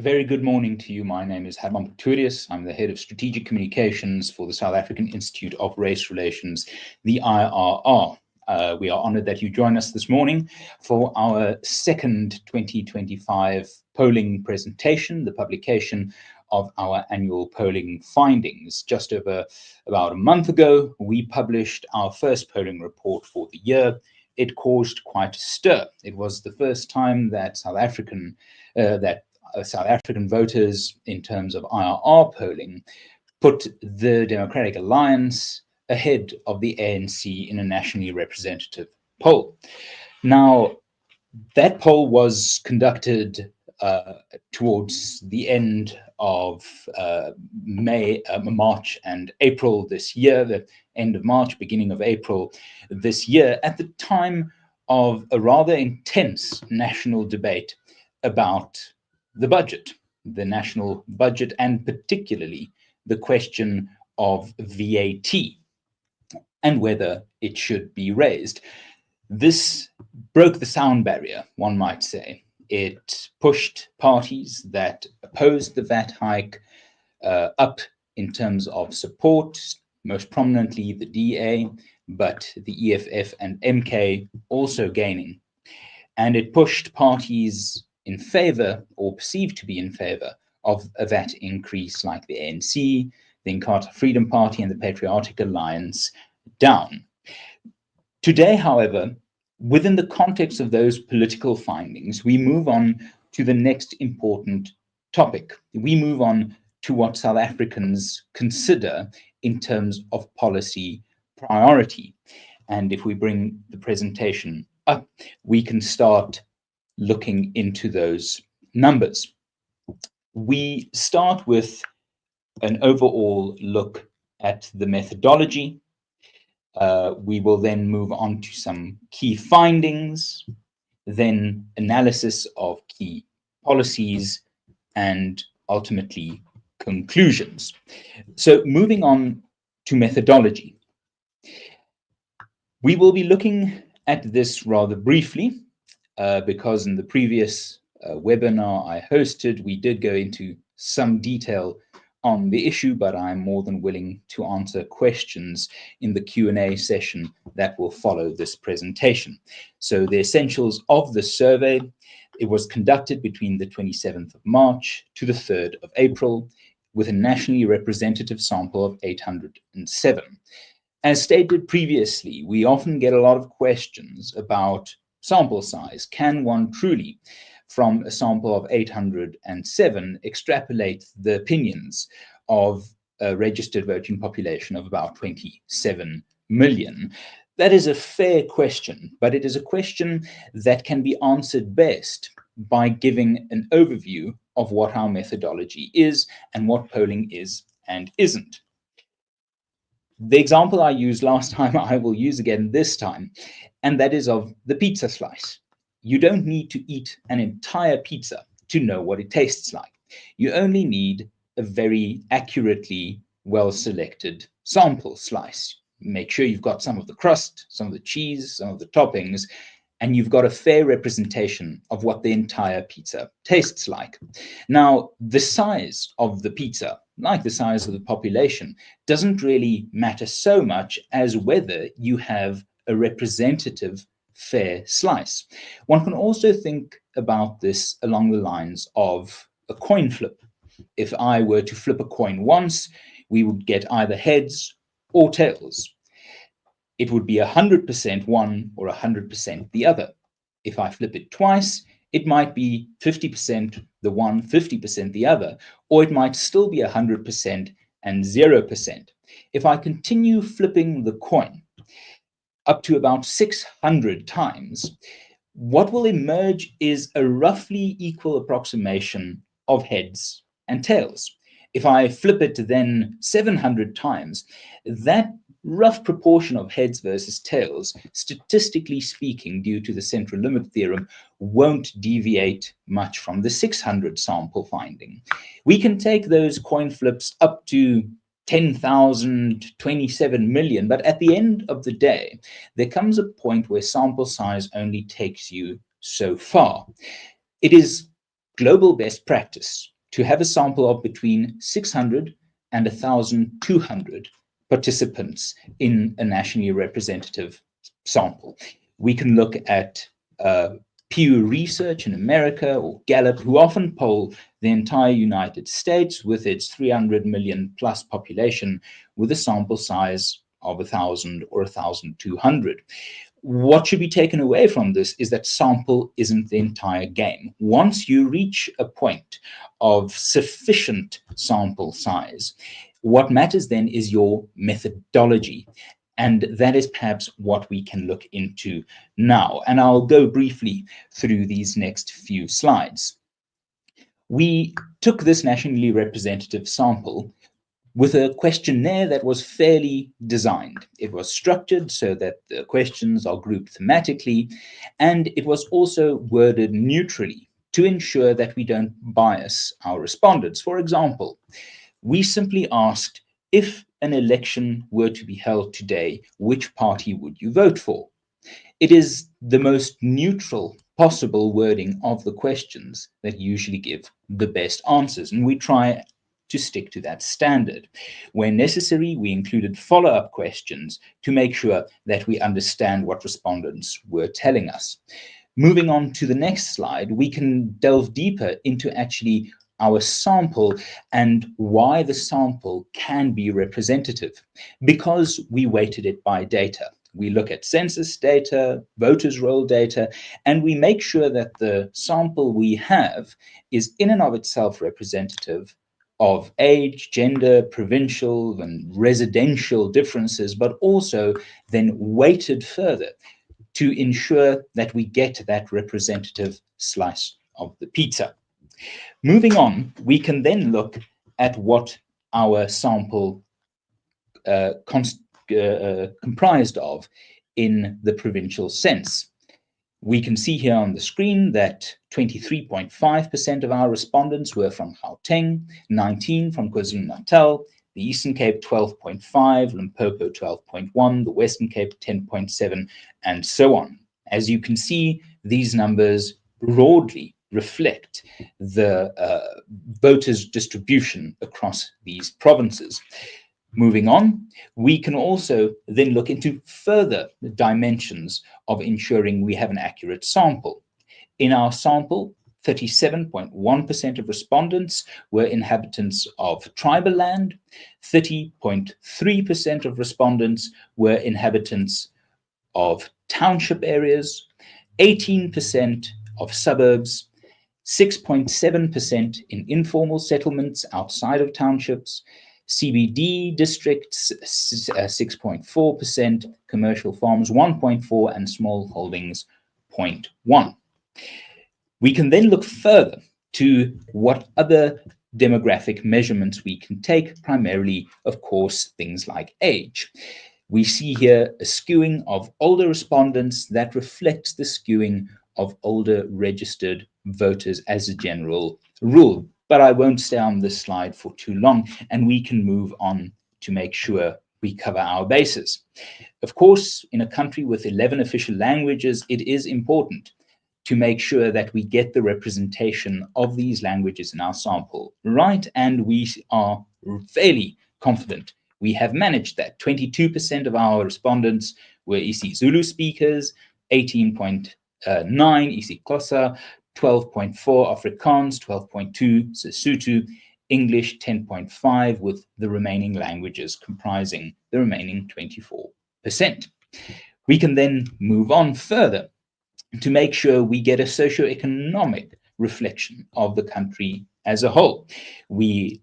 A very good morning to you. My name is Hermann Pretorius. I'm the head of strategic communications for the South African Institute of Race Relations, the IRR. We are honored that you join us this morning for our second 2025 polling presentation, the publication of our annual polling findings. Just over about a month ago, we published our first polling report for the year. It caused quite a stir. It was the first time that South African voters, in terms of IRR polling, put the Democratic Alliance ahead of the ANC in a nationally representative poll. Now, that poll was conducted towards the end of March and April this year, the end of March, beginning of April this year, at the time of a rather intense national debate about the budget, the national budget, and particularly the question of VAT and whether it should be raised. This broke the sound barrier, one might say. It pushed parties that opposed the VAT hike up in terms of support, most prominently the DA, but the EFF and MK also gaining. And it pushed parties in favor, or perceived to be in favor, of a VAT increase like the ANC, the Inkatha Freedom Party, and the Patriotic Alliance down. Today, however, within the context of those political findings, we move on to the next important topic. We move on to what South Africans consider in terms of policy priority. And if we bring the presentation up, we can start looking into those numbers. We start with an overall look at the methodology. We will then move on to some key findings, then analysis of key policies, and ultimately conclusions. So moving on to methodology. We will be looking at this rather briefly because in the previous webinar I hosted, we did go into some detail on the issue, but I'm more than willing to answer questions in the Q&A session that will follow this presentation. So the essentials of the survey: it was conducted between the 27th of March to the 3rd of April with a nationally representative sample of 807. As stated previously, we often get a lot of questions about sample size. Can one truly, from a sample of 807, extrapolate the opinions of a registered voting population of about 27 million? That is a fair question, but it is a question that can be answered best by giving an overview of what our methodology is and what polling is and isn't. The example I used last time, I will use again this time, and that is of the pizza slice. You don't need to eat an entire pizza to know what it tastes like. You only need a very accurately well-selected sample slice. Make sure you've got some of the crust, some of the cheese, some of the toppings, and you've got a fair representation of what the entire pizza tastes like. Now, the size of the pizza, like the size of the population, doesn't really matter so much as whether you have a representative fair slice. One can also think about this along the lines of a coin flip. If I were to flip a coin once, we would get either heads or tails. It would be 100% one or 100% the other. If I flip it twice, it might be 50% the one, 50% the other, or it might still be 100% and 0%. If I continue flipping the coin up to about 600 times, what will emerge is a roughly equal approximation of heads and tails. If I flip it then 700 times, that rough proportion of heads versus tails, statistically speaking, due to the central limit theorem, won't deviate much from the 600 sample finding. We can take those coin flips up to 10,000, 27 million, but at the end of the day, there comes a point where sample size only takes you so far. It is global best practice to have a sample of between 600 and 1,200 participants in a nationally representative sample. We can look at Pew Research in America or Gallup, who often poll the entire United States with its 300 million plus population with a sample size of 1,000 or 1,200. What should be taken away from this is that sample isn't the entire game. Once you reach a point of sufficient sample size, what matters then is your methodology. And that is perhaps what we can look into now. And I'll go briefly through these next few slides. We took this nationally representative sample with a questionnaire that was fairly designed. It was structured so that the questions are grouped thematically, and it was also worded neutrally to ensure that we don't bias our respondents. For example, we simply asked, if an election were to be held today, which party would you vote for? It is the most neutral possible wording of the questions that usually give the best answers, and we try to stick to that standard. Where necessary, we included follow-up questions to make sure that we understand what respondents were telling us. Moving on to the next slide, we can delve deeper into actually our sample and why the sample can be representative, because we weighted it by data. We look at census data, voters' roll data, and we make sure that the sample we have is in and of itself representative of age, gender, provincial and residential differences, but also then weighted further to ensure that we get that representative slice of the pizza. Moving on, we can then look at what our sample comprised of in the provincial sense. We can see here on the screen that 23.5% of our respondents were from Gauteng, 19% from KwaZulu-Natal, the Eastern Cape 12.5%, Limpopo 12.1%, the Western Cape 10.7%, and so on. As you can see, these numbers broadly reflect the voters' distribution across these provinces. Moving on, we can also then look into further dimensions of ensuring we have an accurate sample. In our sample, 37.1% of respondents were inhabitants of tribal land, 30.3% of respondents were inhabitants of township areas, 18% of suburbs, 6.7% in informal settlements outside of townships, CBD districts 6.4%, commercial farms 1.4%, and small holdings 0.1%. We can then look further to what other demographic measurements we can take, primarily, of course, things like age. We see here a skewing of older respondents that reflects the skewing of older registered voters as a general rule. But I won't stay on this slide for too long, and we can move on to make sure we cover our bases. Of course, in a country with 11 official languages, it is important to make sure that we get the representation of these languages in our sample right, and we are fairly confident we have managed that. 22% of our respondents were isiZulu speakers, 18.9% isiXhosa, 12.4% Afrikaans, 12.2% Sesotho, English 10.5%, with the remaining languages comprising the remaining 24%. We can then move on further to make sure we get a socioeconomic reflection of the country as a whole. We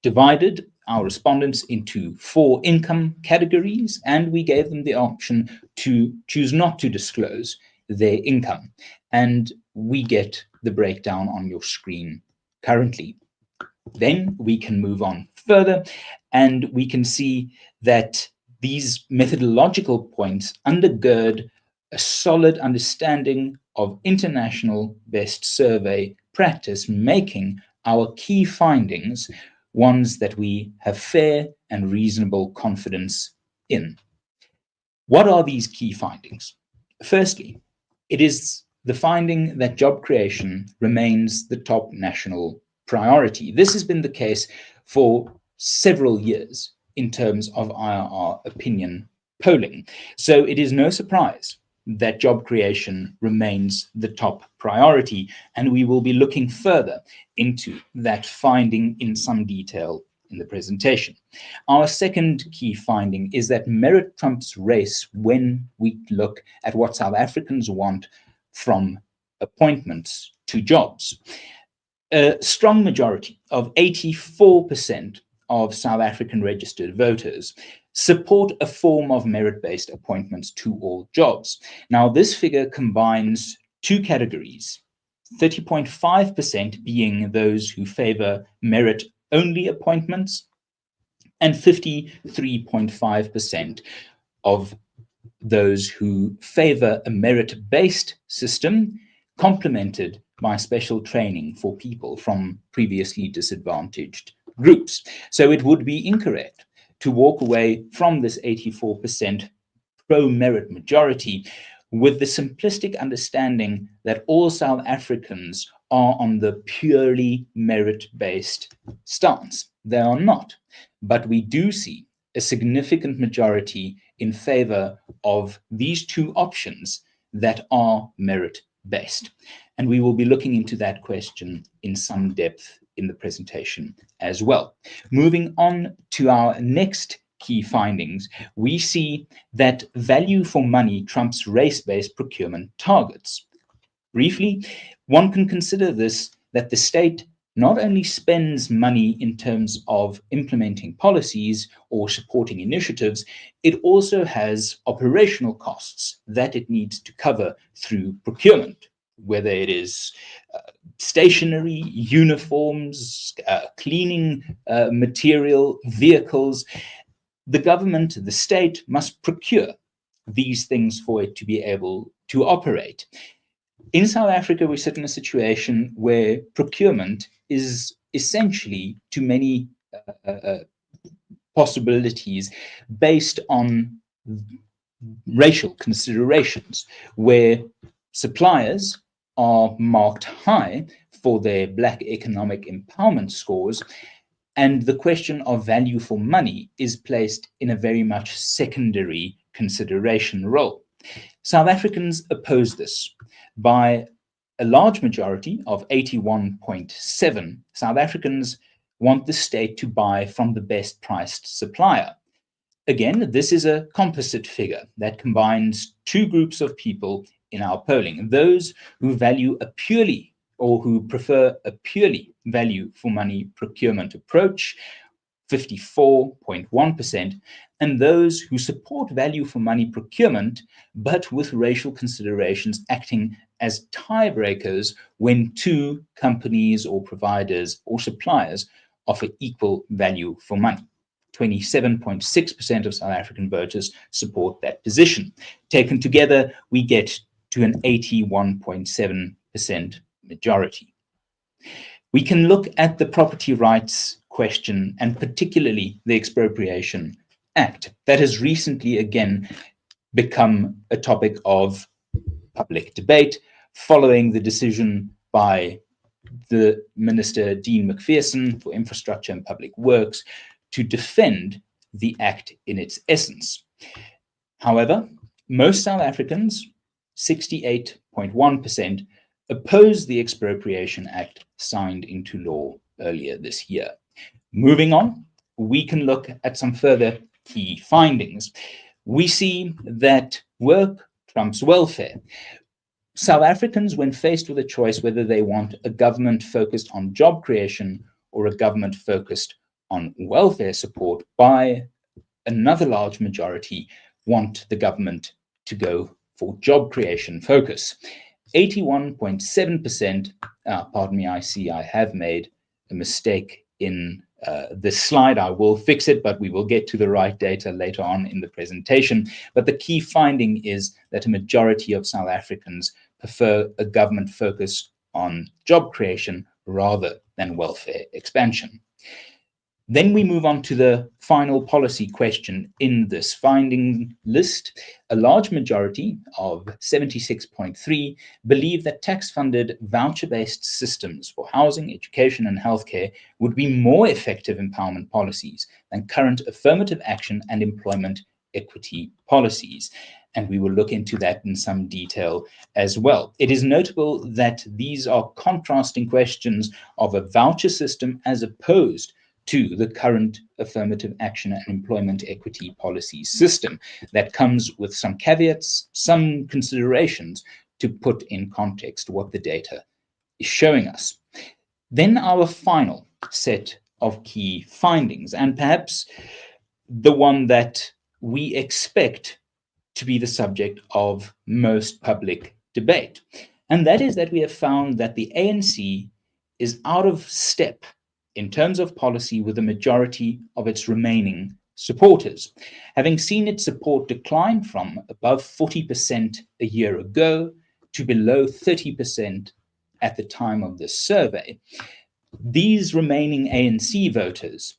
divided our respondents into 4 income categories, and we gave them the option to choose not to disclose their income. And we get the breakdown on your screen currently. Then we can move on further, and we can see that these methodological points undergird a solid understanding of international best survey practice, making our key findings ones that we have fair and reasonable confidence in. What are these key findings? Firstly, it is the finding that job creation remains the top national priority. This has been the case for several years in terms of IRR opinion polling. So it is no surprise that job creation remains the top priority, and we will be looking further into that finding in some detail in the presentation. Our second key finding is that merit trumps race when we look at what South Africans want from appointments to jobs. A strong majority of 84% of South African registered voters support a form of merit-based appointments to all jobs. Now, this figure combines two categories, 30.5% being those who favor merit-only appointments, and 53.5% of those who favor a merit-based system complemented by special training for people from previously disadvantaged groups. So it would be incorrect to walk away from this 84% pro-merit majority with the simplistic understanding that all South Africans are on the purely merit-based stance. They are not, but we do see a significant majority in favor of these two options that are merit-based. And we will be looking into that question in some depth in the presentation as well. Moving on to our next key findings, we see that value for money trumps race-based procurement targets. Briefly, one can consider this that the state not only spends money in terms of implementing policies or supporting initiatives, it also has operational costs that it needs to cover through procurement, whether it is stationery, uniforms, cleaning material, vehicles. The government, the state, must procure these things for it to be able to operate. In South Africa, we sit in a situation where procurement is essentially, to many possibilities, based on racial considerations, where suppliers are marked high for their Black economic empowerment scores, and the question of value for money is placed in a very much secondary consideration role. South Africans oppose this. By a large majority of 81.7%, South Africans want the state to buy from the best priced supplier. Again, this is a composite figure that combines two groups of people in our polling: those who value a purely or who prefer a purely value for money procurement approach, 54.1%, and those who support value for money procurement, but with racial considerations acting as tiebreakers when two companies or providers or suppliers offer equal value for money. 27.6% of South African voters support that position. Taken together, we get to an 81.7% majority. We can look at the property rights question, and particularly the Expropriation Act, that has recently again become a topic of public debate following the decision by the Minister Dean McPherson for Infrastructure and Public Works to defend the act in its essence. However, most South Africans, 68.1%, oppose the Expropriation Act signed into law earlier this year. Moving on, we can look at some further key findings. We see that work trumps welfare. South Africans, when faced with a choice whether they want a government focused on job creation or a government focused on welfare support, by another large majority want the government to go for job creation focus. 81.7%, pardon me, I see I have made a mistake in this slide. I will fix it, but we will get to the right data later on in the presentation. But the key finding is that a majority of South Africans prefer a government focus on job creation rather than welfare expansion. Then we move on to the final policy question in this finding list. A large majority of 76.3 believe that tax-funded voucher-based systems for housing, education, and healthcare would be more effective empowerment policies than current affirmative action and employment equity policies. And we will look into that in some detail as well. It is notable that these are contrasting questions of a voucher system as opposed to the current affirmative action and employment equity policy system. That comes with some caveats, some considerations to put in context what the data is showing us. Then our final set of key findings, and perhaps the one that we expect to be the subject of most public debate. And that is that we have found that the ANC is out of step in terms of policy with the majority of its remaining supporters, having seen its support decline from above 40% a year ago to below 30% at the time of this survey. These remaining ANC voters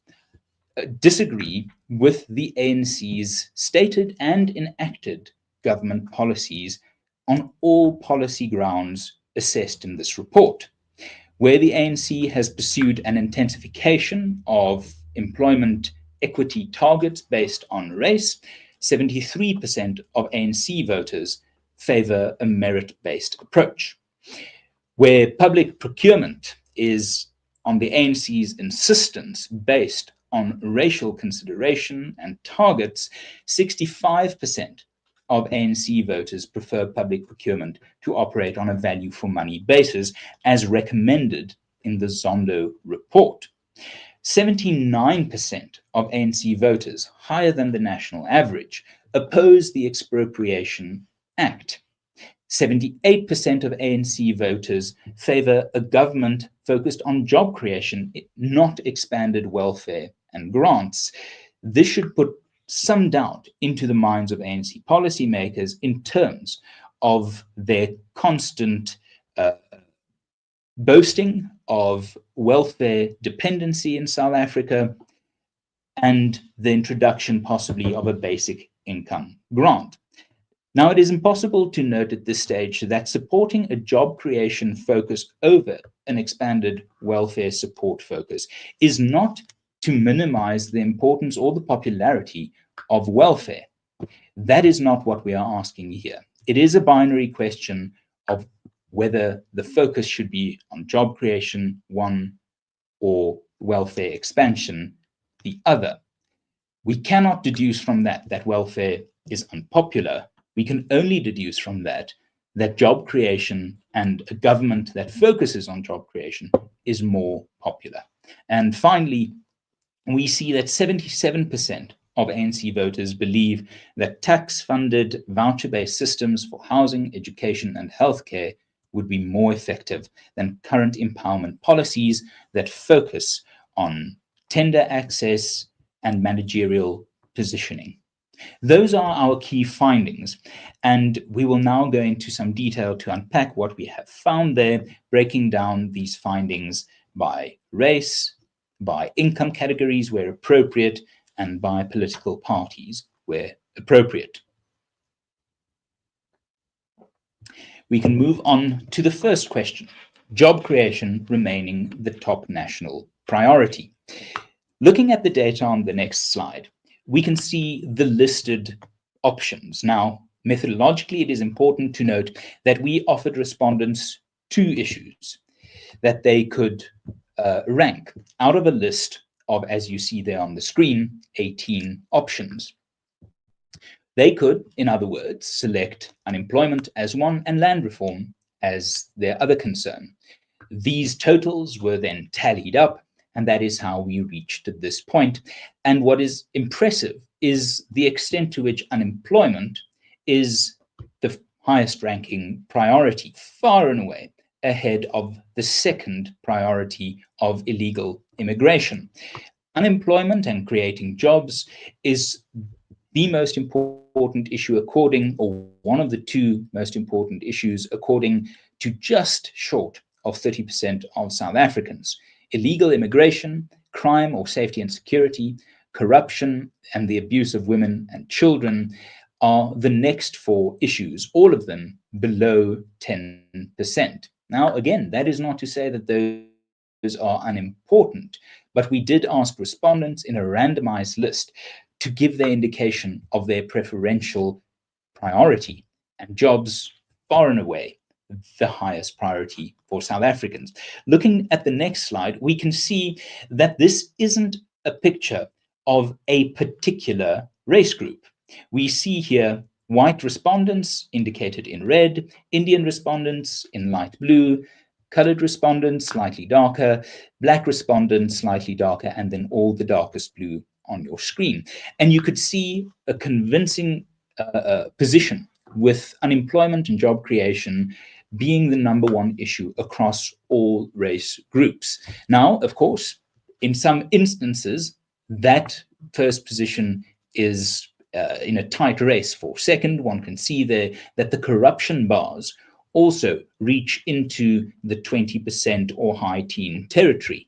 disagree with the ANC's stated and enacted government policies on all policy grounds assessed in this report. Where the ANC has pursued an intensification of employment equity targets based on race, 73% of ANC voters favor a merit-based approach. Where public procurement is, on the ANC's insistence, based on racial consideration and targets, 65% of ANC voters prefer public procurement to operate on a value for money basis, as recommended in the Zondo report. 79% of ANC voters, higher than the national average, oppose the Expropriation Act. 78% of ANC voters favor a government focused on job creation, not expanded welfare and grants. This should put some doubt into the minds of ANC policymakers in terms of their constant boasting of welfare dependency in South Africa and the introduction possibly of a basic income grant. Now, it is impossible to note at this stage that supporting a job creation focus over an expanded welfare support focus is not to minimize the importance or the popularity of welfare. That is not what we are asking here. It is a binary question of whether the focus should be on job creation, one, or welfare expansion, the other. We cannot deduce from that that welfare is unpopular. We can only deduce from that that job creation and a government that focuses on job creation is more popular. And finally, we see that 77% of ANC voters believe that tax-funded voucher-based systems for housing, education, and healthcare would be more effective than current empowerment policies that focus on tender access and managerial positioning. Those are our key findings, and we will now go into some detail to unpack what we have found there, breaking down these findings by race, by income categories where appropriate, and by political parties where appropriate. We can move on to the first question, job creation remaining the top national priority. Looking at the data on the next slide, we can see the listed options. Now, methodologically, it is important to note that we offered respondents two issues that they could rank out of a list of, as you see there on the screen, 18 options. They could, in other words, select unemployment as one and land reform as their other concern. These totals were then tallied up, and that is how we reached this point. And what is impressive is the extent to which unemployment is the highest ranking priority, far and away ahead of the second priority of illegal immigration. Unemployment and creating jobs is the most important issue or one of the two most important issues according to just short of 30% of South Africans. Illegal immigration, crime or safety and security, corruption, and the abuse of women and children are the next four issues, all of them below 10%. Now, again, that is not to say that those are unimportant, but we did ask respondents in a randomized list to give their indication of their preferential priority, and jobs far and away the highest priority for South Africans. Looking at the next slide, we can see that this isn't a picture of a particular race group. We see here white respondents indicated in red, Indian respondents in light blue, colored respondents slightly darker, black respondents slightly darker, and then all the darkest blue on your screen. And you could see a convincing position with unemployment and job creation being the number one issue across all race groups. Now, of course, in some instances, that first position is in a tight race for second. One can see there that the corruption bars also reach into the 20% or high teen territory.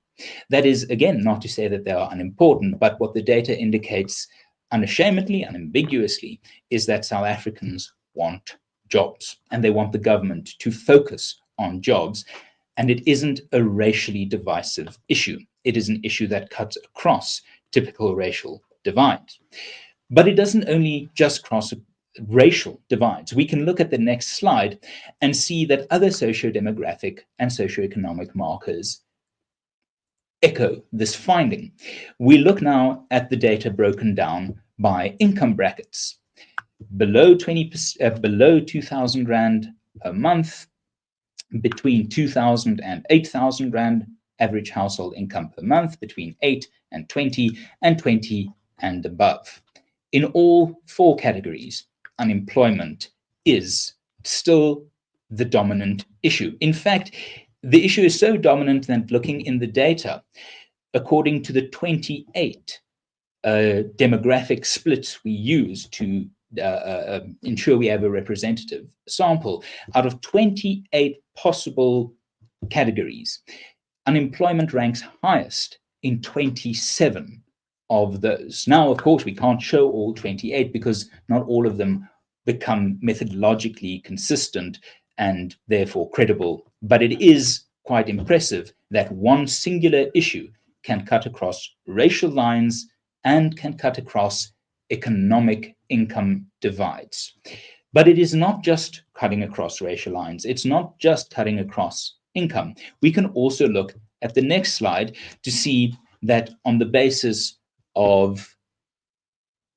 That is, again, not to say that they are unimportant, but what the data indicates unashamedly, unambiguously, is that South Africans want jobs, and they want the government to focus on jobs. And it isn't a racially divisive issue. It is an issue that cuts across typical racial divides. But it doesn't only just cross racial divides. We can look at the next slide and see that other socio-demographic and socioeconomic markers echo this finding. We look now at the data broken down by income brackets. Below 2,000 Rand a month, between 2,000 and 8,000 Rand average household income per month, between 8 and 20, and 20 and above. In all four categories, unemployment is still the dominant issue. In fact, the issue is so dominant that looking in the data, according to the 28 demographic splits we use to ensure we have a representative sample, out of 28 possible categories, unemployment ranks highest in 27 of those. Now, of course, we can't show all 28 because not all of them become methodologically consistent and therefore credible. But it is quite impressive that one singular issue can cut across racial lines and can cut across economic income divides. But it is not just cutting across racial lines. It's not just cutting across income. We can also look at the next slide to see that on the basis of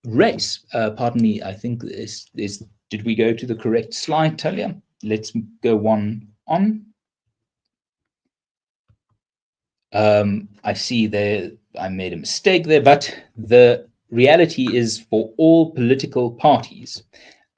race, pardon me, I think did we go to the correct slide, Talia? Let's go one on. I see there, I made a mistake there, but the reality is for all political parties,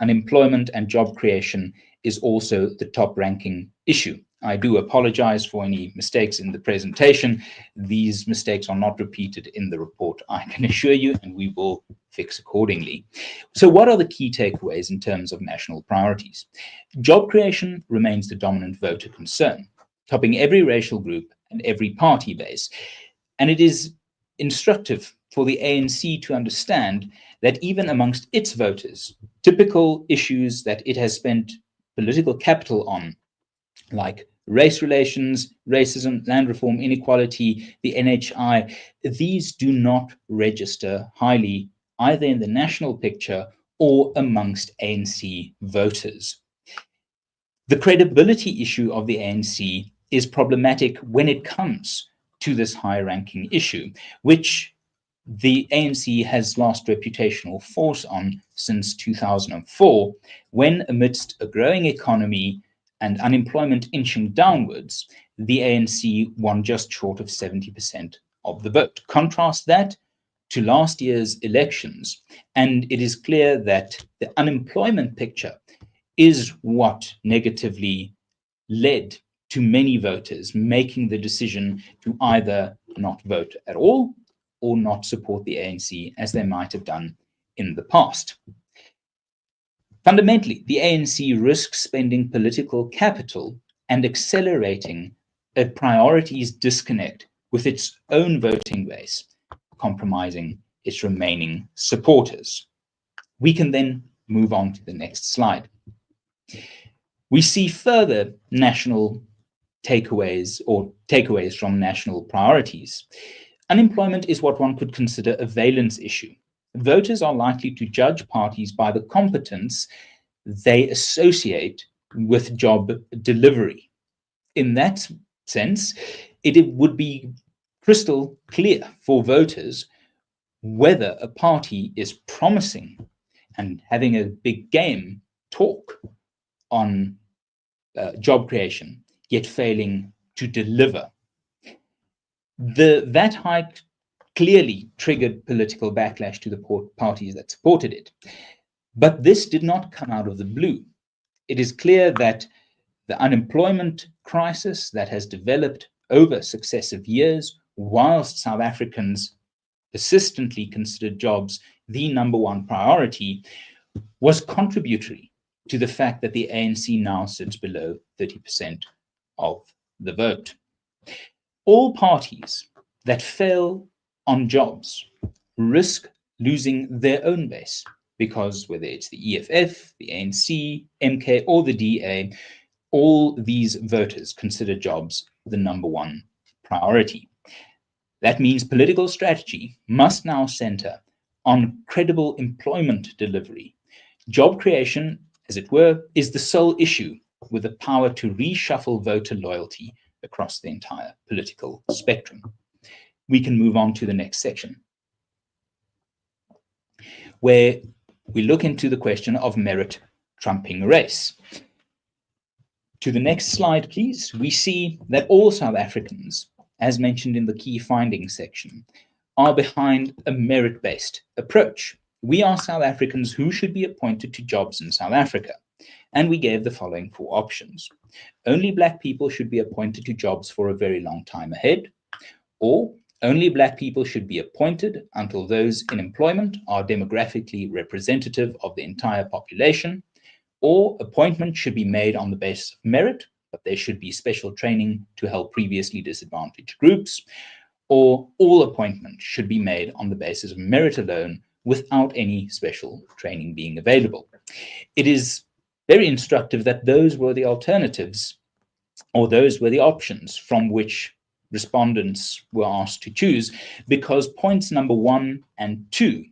unemployment and job creation is also the top ranking issue. I do apologize for any mistakes in the presentation. These mistakes are not repeated in the report, I can assure you, and we will fix accordingly. So what are the key takeaways in terms of national priorities? Job creation remains the dominant voter concern, topping every racial group and every party base. And it is instructive for the ANC to understand that even amongst its voters, typical issues that it has spent political capital on, like race relations, racism, land reform, inequality, the NHI, these do not register highly either in the national picture or amongst ANC voters. The credibility issue of the ANC is problematic when it comes to this high-ranking issue, which the ANC has lost reputational force on since 2004, when amidst a growing economy and unemployment inching downwards, the ANC won just short of 70% of the vote. Contrast that to last year's elections, and it is clear that the unemployment picture is what negatively led to many voters making the decision to either not vote at all or not support the ANC as they might have done in the past. Fundamentally, the ANC risks spending political capital and accelerating a priorities disconnect with its own voting base, compromising its remaining supporters. We can then move on to the next slide. We see further national takeaways from national priorities. Unemployment is what one could consider a valence issue. Voters are likely to judge parties by the competence they associate with job delivery. In that sense, it would be crystal clear for voters whether a party is promising and having a big game talk on job creation, yet failing to deliver. The VAT hike clearly triggered political backlash to the parties that supported it. But this did not come out of the blue. It is clear that the unemployment crisis that has developed over successive years, whilst South Africans persistently considered jobs the number one priority, was contributory to the fact that the ANC now sits below 30% of the vote. All parties that fail on jobs risk losing their own base, because whether it's the EFF, the ANC, MK, or the DA, all these voters consider jobs the number one priority. That means political strategy must now center on credible employment delivery. Job creation, as it were, is the sole issue with the power to reshuffle voter loyalty across the entire political spectrum. We can move on to the next section, where we look into the question of merit trumping race. To the next slide, please. We see that all South Africans, as mentioned in the key findings section, are behind a merit-based approach. We are South Africans who should be appointed to jobs in South Africa, and we gave the following four options. Only Black people should be appointed to jobs for a very long time ahead, or only Black people should be appointed until those in employment are demographically representative of the entire population, or appointment should be made on the basis of merit, but there should be special training to help previously disadvantaged groups, or all appointments should be made on the basis of merit alone without any special training being available. It is very instructive that those were the alternatives, or those were the options from which respondents were asked to choose, because points number 1 and 2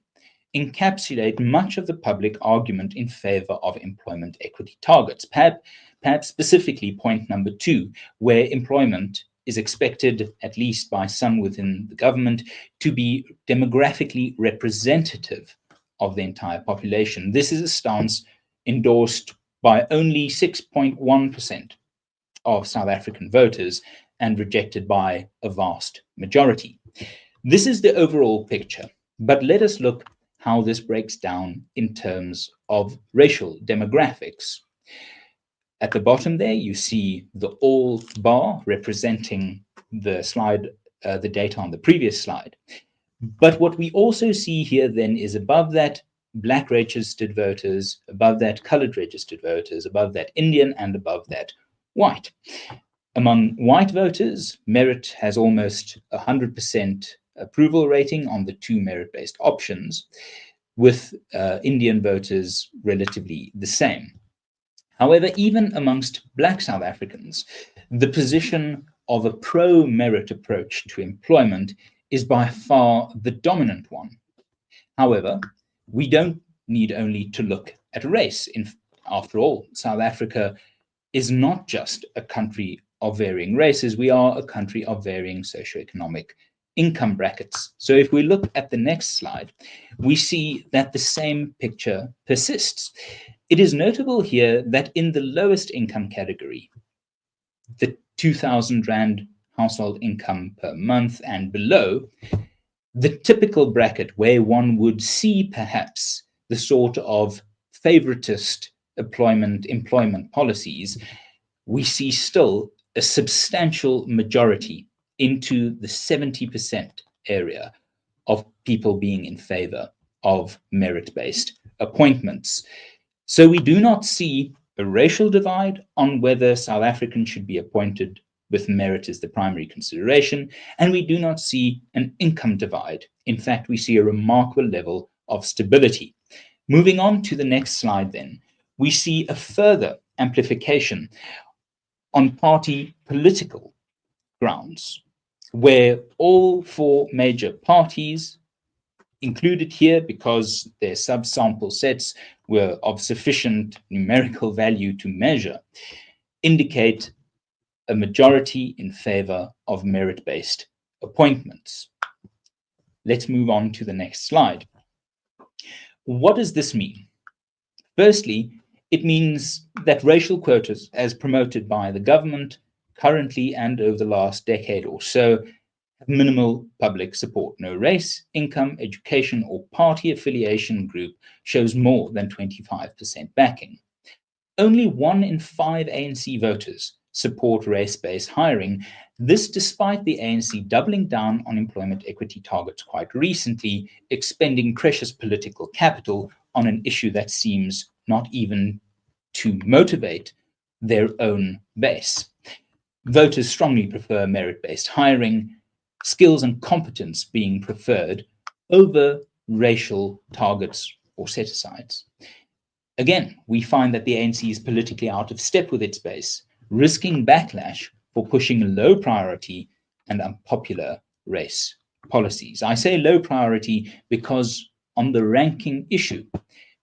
encapsulate much of the public argument in favor of employment equity targets. Perhaps specifically point number 2, where employment is expected, at least by some within the government, to be demographically representative of the entire population. This is a stance endorsed by only 6.1% of South African voters and rejected by a vast majority. This is the overall picture, but let us look how this breaks down in terms of racial demographics. At the bottom there, you see the all bar representing the slide, the data on the previous slide. But what we also see here then is above that, Black registered voters, above that, colored registered voters, above that, Indian, and above that, white. Among white voters, merit has almost 100% approval rating on the two merit-based options, with Indian voters relatively the same. However, even amongst Black South Africans, the position of a pro-merit approach to employment is by far the dominant one. However, we don't need only to look at race. After all, South Africa is not just a country of varying races. We are a country of varying socioeconomic income brackets. So if we look at the next slide, we see that the same picture persists. It is notable here that in the lowest income category, the 2,000 Rand household income per month and below, the typical bracket where one would see perhaps the sort of favoritist employment policies, we see still a substantial majority into the 70% area of people being in favor of merit-based appointments. So we do not see a racial divide on whether South Africans should be appointed with merit as the primary consideration, and we do not see an income divide. In fact, we see a remarkable level of stability. Moving on to the next slide then, we see a further amplification on party political grounds, where all four major parties included here, because their subsample sets were of sufficient numerical value to measure, indicate a majority in favor of merit-based appointments. Let's move on to the next slide. What does this mean? Firstly, it means that racial quotas, as promoted by the government currently and over the last decade or so, have minimal public support. No race, income, education, or party affiliation group shows more than 25% backing. Only 1 in 5 ANC voters support race-based hiring, this despite the ANC doubling down on employment equity targets quite recently, expending precious political capital on an issue that seems not even to motivate their own base. Voters strongly prefer merit-based hiring, skills and competence being preferred over racial targets or set-asides. Again, we find that the ANC is politically out of step with its base, risking backlash for pushing low priority and unpopular race policies. I say low priority because on the ranking issue,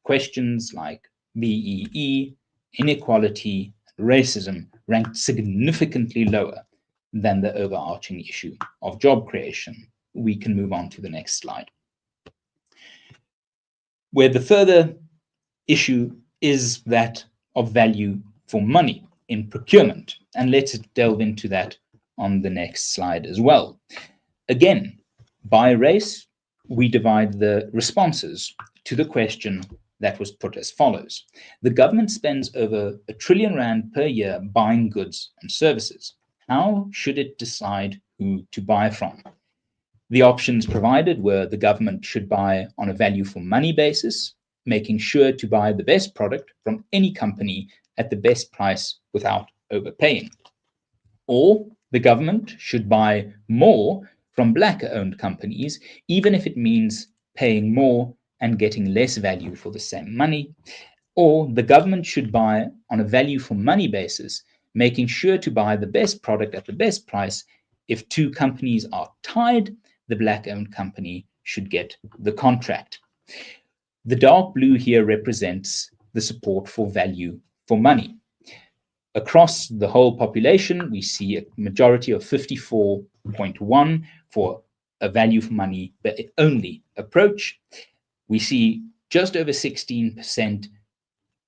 questions like BEE, inequality, racism ranked significantly lower than the overarching issue of job creation. We can move on to the next slide, where the further issue is that of value for money in procurement. And let's delve into that on the next slide as well. Again, by race, we divide the responses to the question that was put as follows. The government spends over R1 trillion per year buying goods and services. How should it decide who to buy from? The options provided were the government should buy on a value for money basis, making sure to buy the best product from any company at the best price without overpaying. Or the government should buy more from Black-owned companies, even if it means paying more and getting less value for the same money. Or the government should buy on a value for money basis, making sure to buy the best product at the best price. If 2 companies are tied, the Black-owned company should get the contract. The dark blue here represents the support for value for money. Across the whole population, we see a majority of 54.1 for a value for money but only approach. We see just over 16%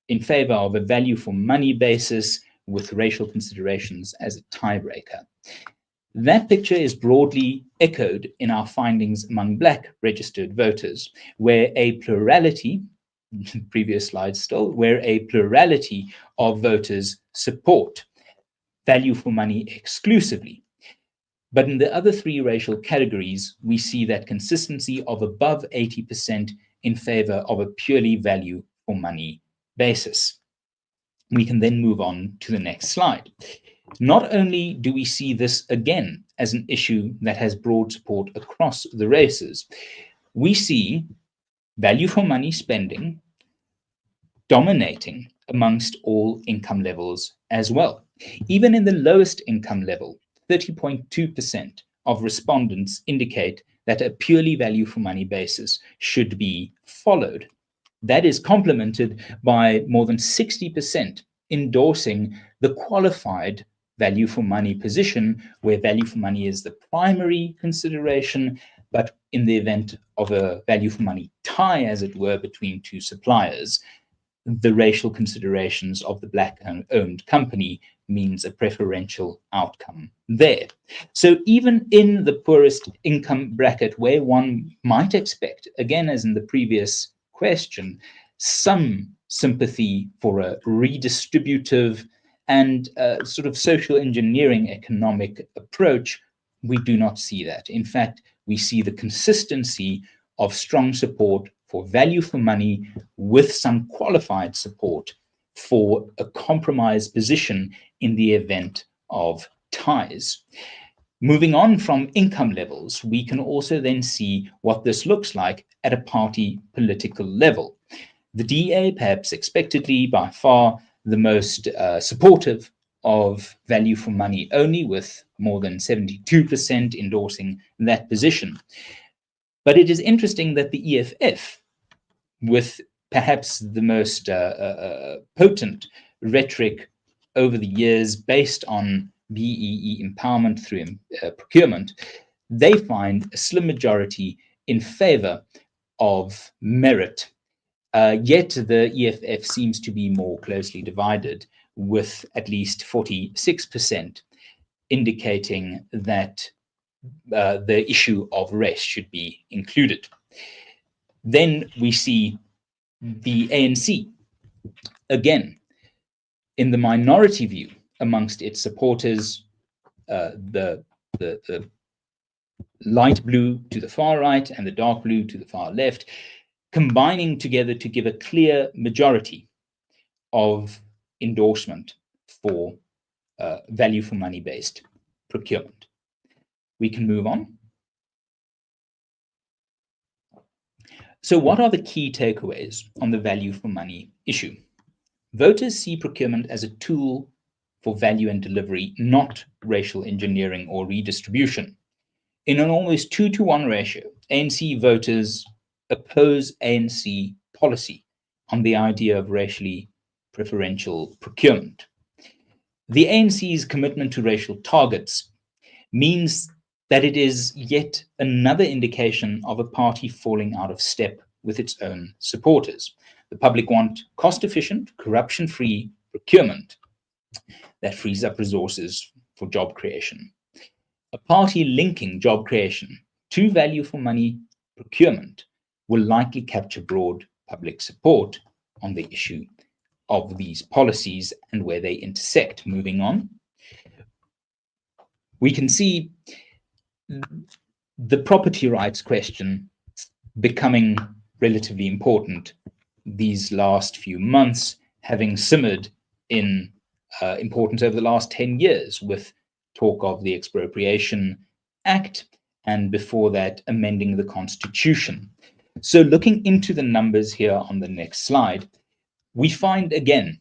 in favor of a value for money basis with racial considerations as a tiebreaker. That picture is broadly echoed in our findings among Black registered voters, where a plurality, previous slide still, where a plurality of voters support value for money exclusively. But in the other 3 racial categories, we see that consistency of above 80% in favor of a purely value for money basis. We can then move on to the next slide. Not only do we see this again as an issue that has broad support across the races, we see value for money spending dominating amongst all income levels as well. Even in the lowest income level, 30.2% of respondents indicate that a purely value for money basis should be followed. That is complemented by more than 60% endorsing the qualified value for money position, where value for money is the primary consideration, but in the event of a value for money tie, as it were, between 2 suppliers, the racial considerations of the Black-owned company means a preferential outcome there. So even in the poorest income bracket, where one might expect, again, as in the previous question, some sympathy for a redistributive and sort of social engineering economic approach, we do not see that. In fact, we see the consistency of strong support for value for money with some qualified support for a compromise position in the event of ties. Moving on from income levels, we can also then see what this looks like at a party political level. The DA, perhaps expectedly, by far the most supportive of value for money only, with more than 72% endorsing that position. But it is interesting that the EFF, with perhaps the most potent rhetoric over the years based on BEE empowerment through procurement, they find a slim majority in favor of merit. Yet the EFF seems to be more closely divided, with at least 46% indicating that the issue of race should be included. Then we see the ANC, again, in the minority view amongst its supporters, the light blue to the far right and the dark blue to the far left, combining together to give a clear majority of endorsement for value for money based procurement. We can move on. So what are the key takeaways on the value for money issue? Voters see procurement as a tool for value and delivery, not racial engineering or redistribution. In an almost 2-to-1 ratio, ANC voters oppose ANC policy on the idea of racially preferential procurement. The ANC's commitment to racial targets means that it is yet another indication of a party falling out of step with its own supporters. The public want cost-efficient, corruption-free procurement that frees up resources for job creation. A party linking job creation to value for money procurement will likely capture broad public support on the issue of these policies and where they intersect. Moving on, we can see the property rights question becoming relatively important these last few months, having simmered in importance over the last 10 years with talk of the Expropriation Act, and before that, amending the Constitution. So looking into the numbers here on the next slide, we find again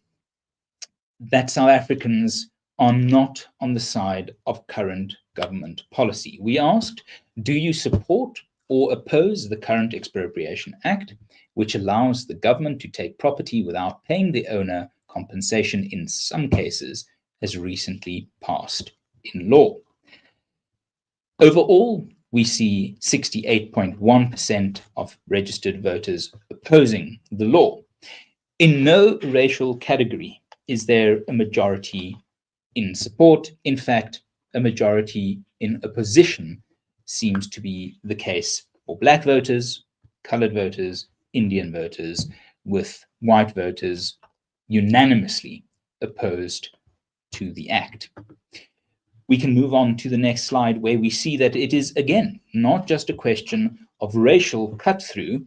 that South Africans are not on the side of current government policy. We asked, do you support or oppose the current Expropriation Act, which allows the government to take property without paying the owner compensation in some cases, has recently passed in law? Overall, we see 68.1% of registered voters opposing the law. In no racial category is there a majority in support. In fact, a majority in opposition seems to be the case for Black voters, colored voters, Indian voters, with white voters unanimously opposed to the act. We can move on to the next slide, where we see that it is, again, not just a question of racial cut-through,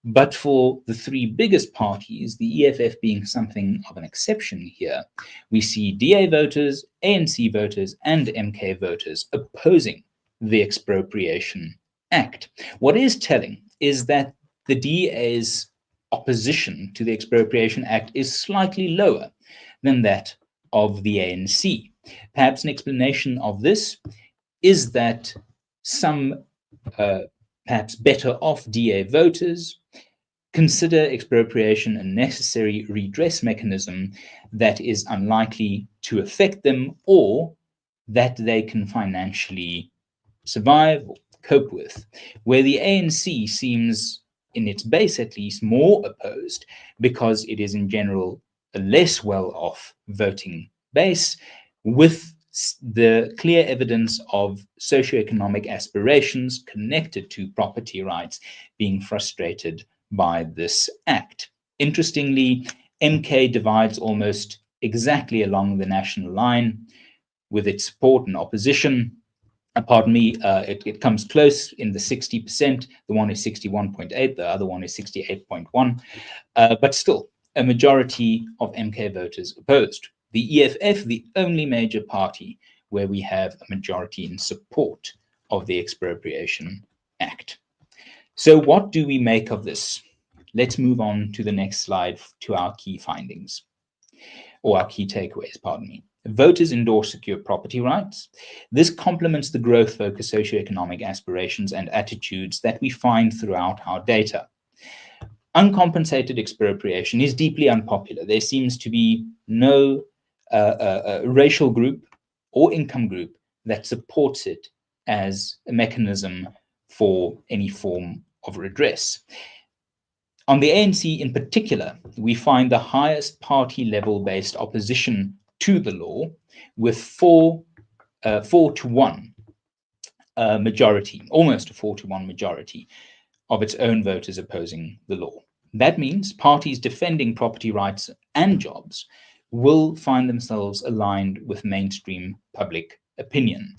but for the three biggest parties, the EFF being something of an exception here, we see DA voters, ANC voters, and MK voters opposing the Expropriation Act. What is telling is that the DA's opposition to the Expropriation Act is slightly lower than that of the ANC. Perhaps an explanation of this is that some perhaps better off DA voters consider expropriation a necessary redress mechanism that is unlikely to affect them or that they can financially survive or cope with, where the ANC seems, in its base at least, more opposed because it is in general a less well-off voting base, with the clear evidence of socioeconomic aspirations connected to property rights being frustrated by this act. Interestingly, MK divides almost exactly along the national line with its support and opposition. Pardon me, it comes close in the 60%. The one is 61.8, the other one is 68.1, but still a majority of MK voters opposed. The EFF, the only major party where we have a majority in support of the Expropriation Act. So what do we make of this? Let's move on to the next slide to our key findings, or our key takeaways, pardon me. Voters endorse secure property rights. This complements the growth-focused socioeconomic aspirations and attitudes that we find throughout our data. Uncompensated expropriation is deeply unpopular. There seems to be no racial group or income group that supports it as a mechanism for any form of redress. On the ANC in particular, we find the highest party level based opposition to the law, with 4 to 1 majority, almost a 4 to 1 majority of its own voters opposing the law. That means parties defending property rights and jobs will find themselves aligned with mainstream public opinion.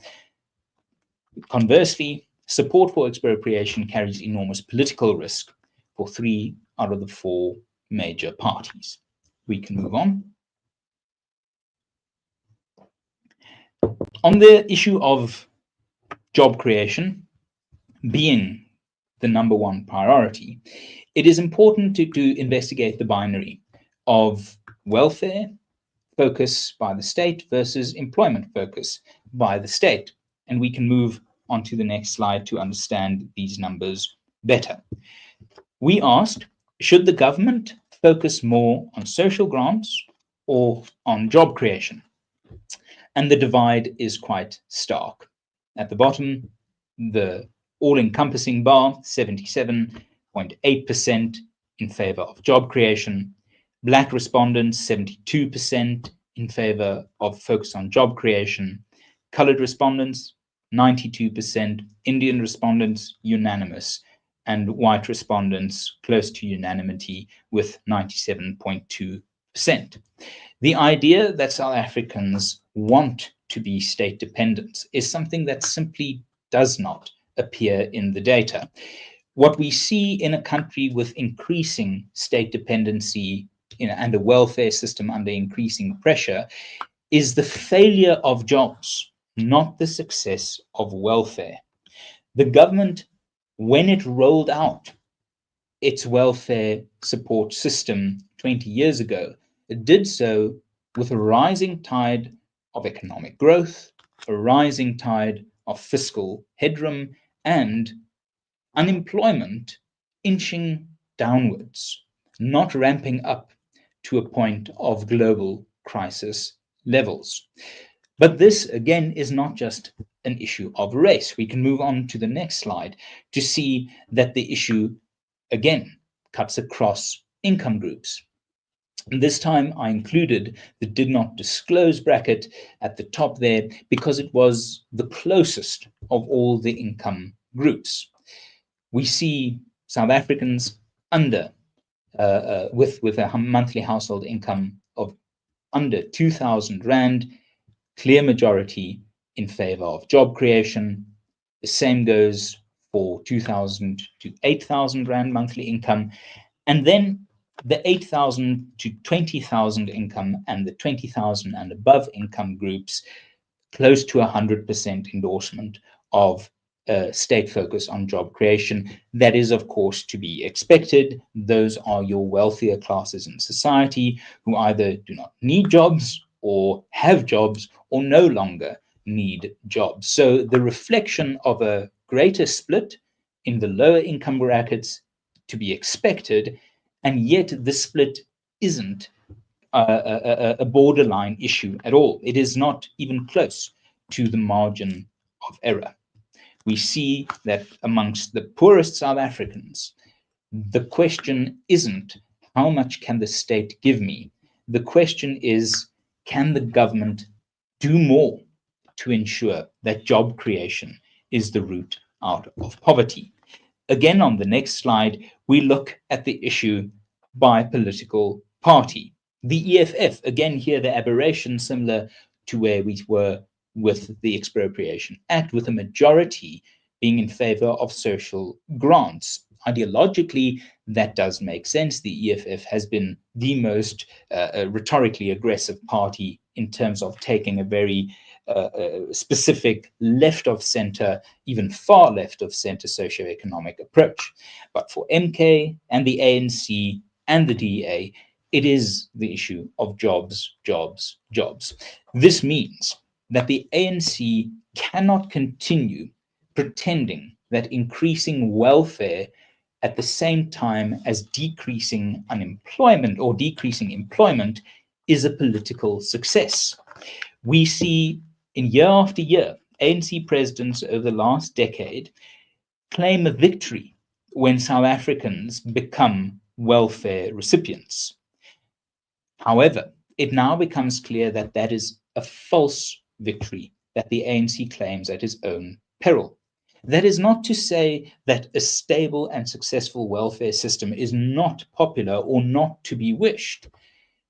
Conversely, support for expropriation carries enormous political risk for 3 out of the 4 major parties. We can move on. On the issue of job creation being the number 1 priority, it is important to investigate the binary of welfare focus by the state versus employment focus by the state. And we can move on to the next slide to understand these numbers better. We asked, should the government focus more on social grants or on job creation? And the divide is quite stark. At the bottom, the all-encompassing bar, 77.8% in favor of job creation. Black respondents, 72% in favor of focus on job creation. Colored respondents, 92%. Indian respondents, unanimous. And white respondents, close to unanimity with 97.2%. The idea that South Africans want to be state dependent is something that simply does not appear in the data. What we see in a country with increasing state dependency and a welfare system under increasing pressure is the failure of jobs, not the success of welfare. The government, when it rolled out its welfare support system 20 years ago, it did so with a rising tide of economic growth, a rising tide of fiscal headroom, and unemployment inching downwards, not ramping up to a point of global crisis levels. But this, again, is not just an issue of race. We can move on to the next slide to see that the issue, again, cuts across income groups. And this time I included the did not disclose bracket at the top there because it was the closest of all the income groups. We see South Africans under, with a monthly household income of under 2,000 Rand, clear majority in favor of job creation. The same goes for 2,000 to 8,000 Rand monthly income. And then the 8,000 to 20,000 income and the 20,000 and above income groups, close to 100% endorsement of state focus on job creation. That is, of course, to be expected. Those are your wealthier classes in society who either do not need jobs or have jobs or no longer need jobs. So the reflection of a greater split in the lower income brackets to be expected, and yet the split isn't a borderline issue at all. It is not even close to the margin of error. We see that amongst the poorest South Africans, the question isn't how much can the state give me? The question is, can the government do more to ensure that job creation is the route out of poverty? Again, on the next slide, we look at the issue by political party. The EFF, again here the aberration similar to where we were with the Expropriation Act, with a majority being in favor of social grants. Ideologically, that does make sense. The EFF has been the most rhetorically aggressive party in terms of taking a very specific left of center, even far left of center socioeconomic approach. But for MK and the ANC and the DA, it is the issue of jobs, jobs, jobs. This means that the ANC cannot continue pretending that increasing welfare at the same time as decreasing unemployment or decreasing employment is a political success. We see in year after year, ANC presidents over the last decade claim a victory when South Africans become welfare recipients. However, it now becomes clear that that is a false victory that the ANC claims at its own peril. That is not to say that a stable and successful welfare system is not popular or not to be wished.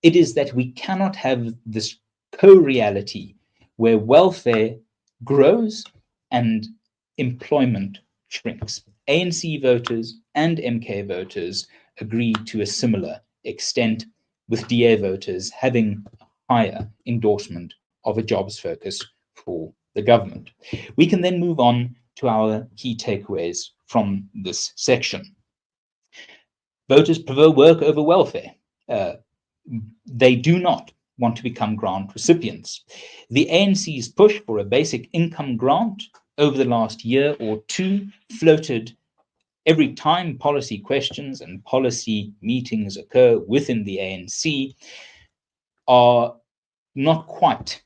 It is that we cannot have this co-reality where welfare grows and employment shrinks. ANC voters and MK voters agree to a similar extent, with DA voters having a higher endorsement of a jobs focus for the government. We can then move on to our key takeaways from this section. Voters prefer work over welfare. They do not want to become grant recipients. The ANC's push for a basic income grant over the last year or two, floated every time policy questions and policy meetings occur within the ANC, are not quite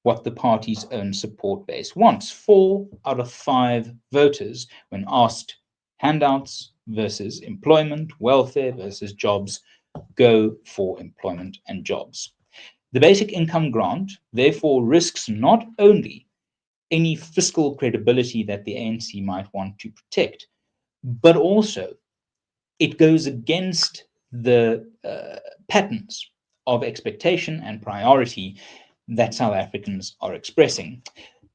what the party's own support base wants. 4 out of 5 voters, when asked handouts versus employment, welfare versus jobs, go for employment and jobs. The basic income grant, therefore, risks not only any fiscal credibility that the ANC might want to protect, but also it goes against the patterns of expectation and priority that South Africans are expressing.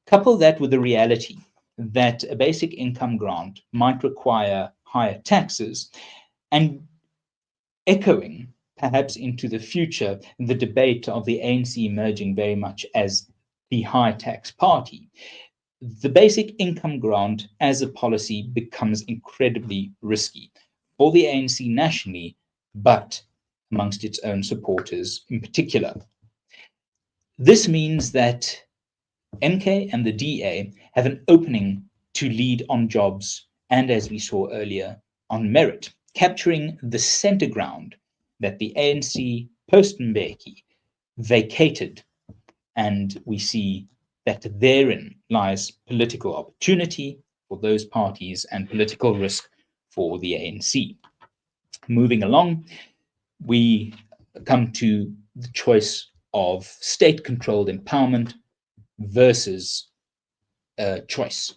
Couple that with the reality that a basic income grant might require higher taxes, and echoing perhaps into the future the debate of the ANC emerging very much as the high tax party, the basic income grant as a policy becomes incredibly risky for the ANC nationally, but amongst its own supporters in particular. This means that MK and the DA have an opening to lead on jobs and, as we saw earlier, on merit, capturing the center ground that the ANC post-Mbeki vacated. And we see that therein lies political opportunity for those parties and political risk for the ANC. Moving along, we come to the choice of state-controlled empowerment versus choice.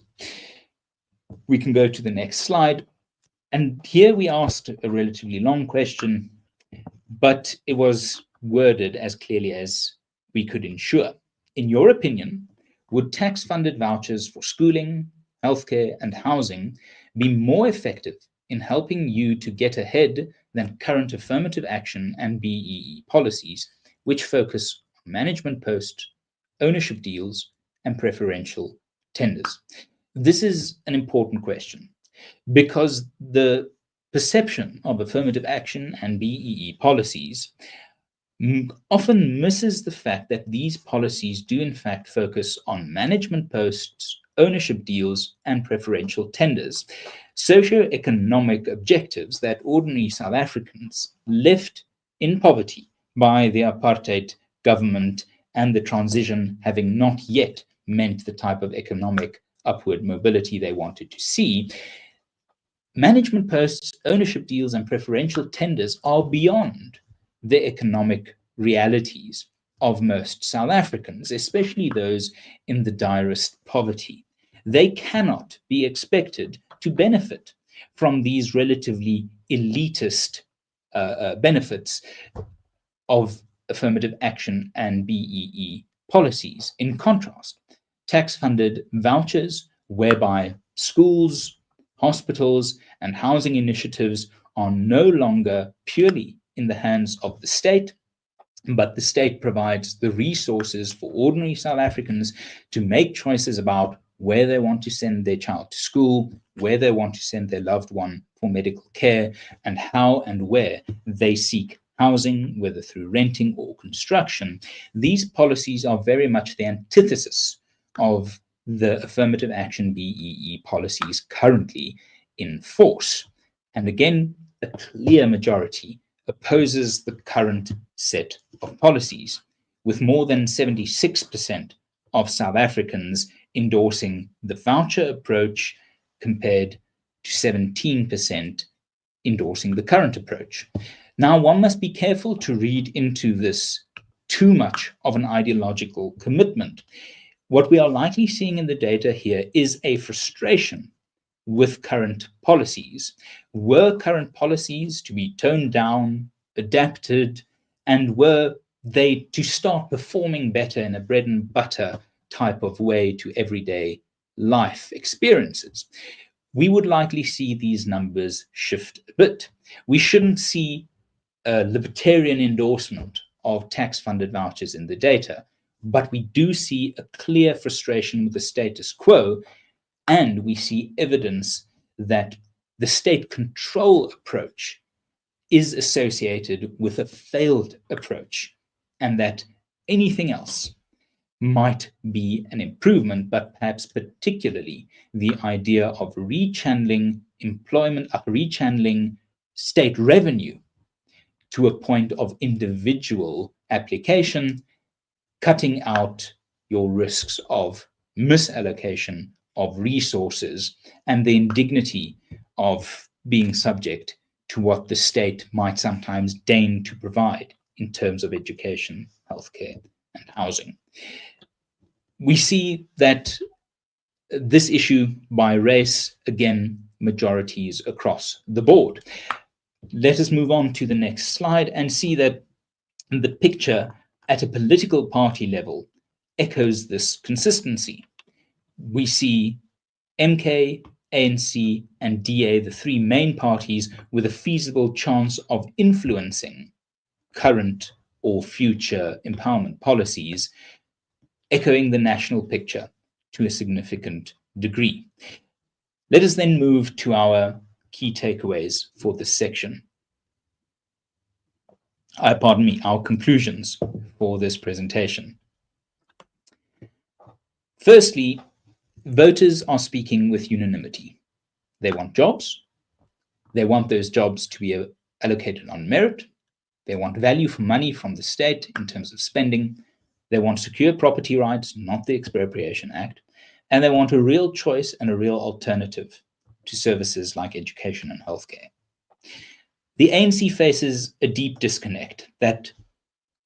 We can go to the next slide. And here we asked a relatively long question, but it was worded as clearly as we could ensure. In your opinion, would tax-funded vouchers for schooling, healthcare, and housing be more effective in helping you to get ahead than current affirmative action and BEE policies, which focus on management posts, ownership deals, and preferential tenders? This is an important question because the perception of affirmative action and BEE policies often misses the fact that these policies do in fact focus on management posts, ownership deals, and preferential tenders, socioeconomic objectives that ordinary South Africans left in poverty by the apartheid government and the transition having not yet meant the type of economic upward mobility they wanted to see. Management posts, ownership deals, and preferential tenders are beyond the economic realities of most South Africans, especially those in the direst poverty. They cannot be expected to benefit from these relatively elitist benefits of affirmative action and BEE policies. In contrast, tax-funded vouchers, whereby schools, hospitals, and housing initiatives are no longer purely in the hands of the state, but the state provides the resources for ordinary South Africans to make choices about where they want to send their child to school, where they want to send their loved one for medical care, and how and where they seek housing, whether through renting or construction. These policies are very much the antithesis of the affirmative action BEE policies currently in force. And again, a clear majority opposes the current set of policies, with more than 76% of South Africans endorsing the voucher approach compared to 17% endorsing the current approach. Now, one must be careful to read into this too much of an ideological commitment. What we are likely seeing in the data here is a frustration with current policies. Were current policies to be toned down, adapted, and were they to start performing better in a bread and butter type of way to everyday life experiences, we would likely see these numbers shift a bit. We shouldn't see a libertarian endorsement of tax-funded vouchers in the data, but we do see a clear frustration with the status quo, and we see evidence that the state control approach is associated with a failed approach, and that anything else might be an improvement, but perhaps particularly the idea of rechanneling employment, rechanneling state revenue to a point of individual application, cutting out your risks of misallocation of resources and the indignity of being subject to what the state might sometimes deign to provide in terms of education, healthcare, and housing. We see that this issue by race, again, majorities across the board. Let us move on to the next slide and see that the picture at a political party level echoes this consistency. We see MK, ANC, and DA, the three main parties with a feasible chance of influencing current or future empowerment policies, echoing the national picture to a significant degree. Let us then move to our key takeaways for this section. Our conclusions for this presentation. Firstly, voters are speaking with unanimity. They want jobs. They want those jobs to be allocated on merit. They want value for money from the state in terms of spending. They want secure property rights, not the Expropriation Act. And they want a real choice and a real alternative to services like education and healthcare. The ANC faces a deep disconnect that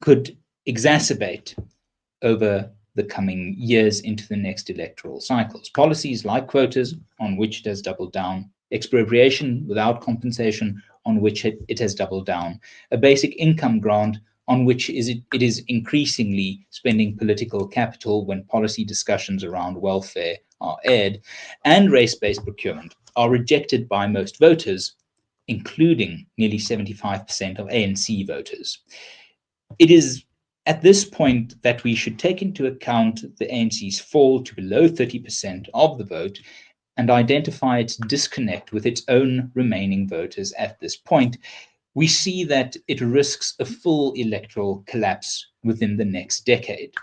could exacerbate over the coming years into the next electoral cycles. Policies like quotas, on which it has doubled down, expropriation without compensation, on which it has doubled down, a basic income grant, on which it is increasingly spending political capital when policy discussions around welfare are aired, and race-based procurement are rejected by most voters, including nearly 75% of ANC voters. It is at this point that we should take into account the ANC's fall to below 30% of the vote and identify its disconnect with its own remaining voters at this point. We see that it risks a full electoral collapse within the next decade.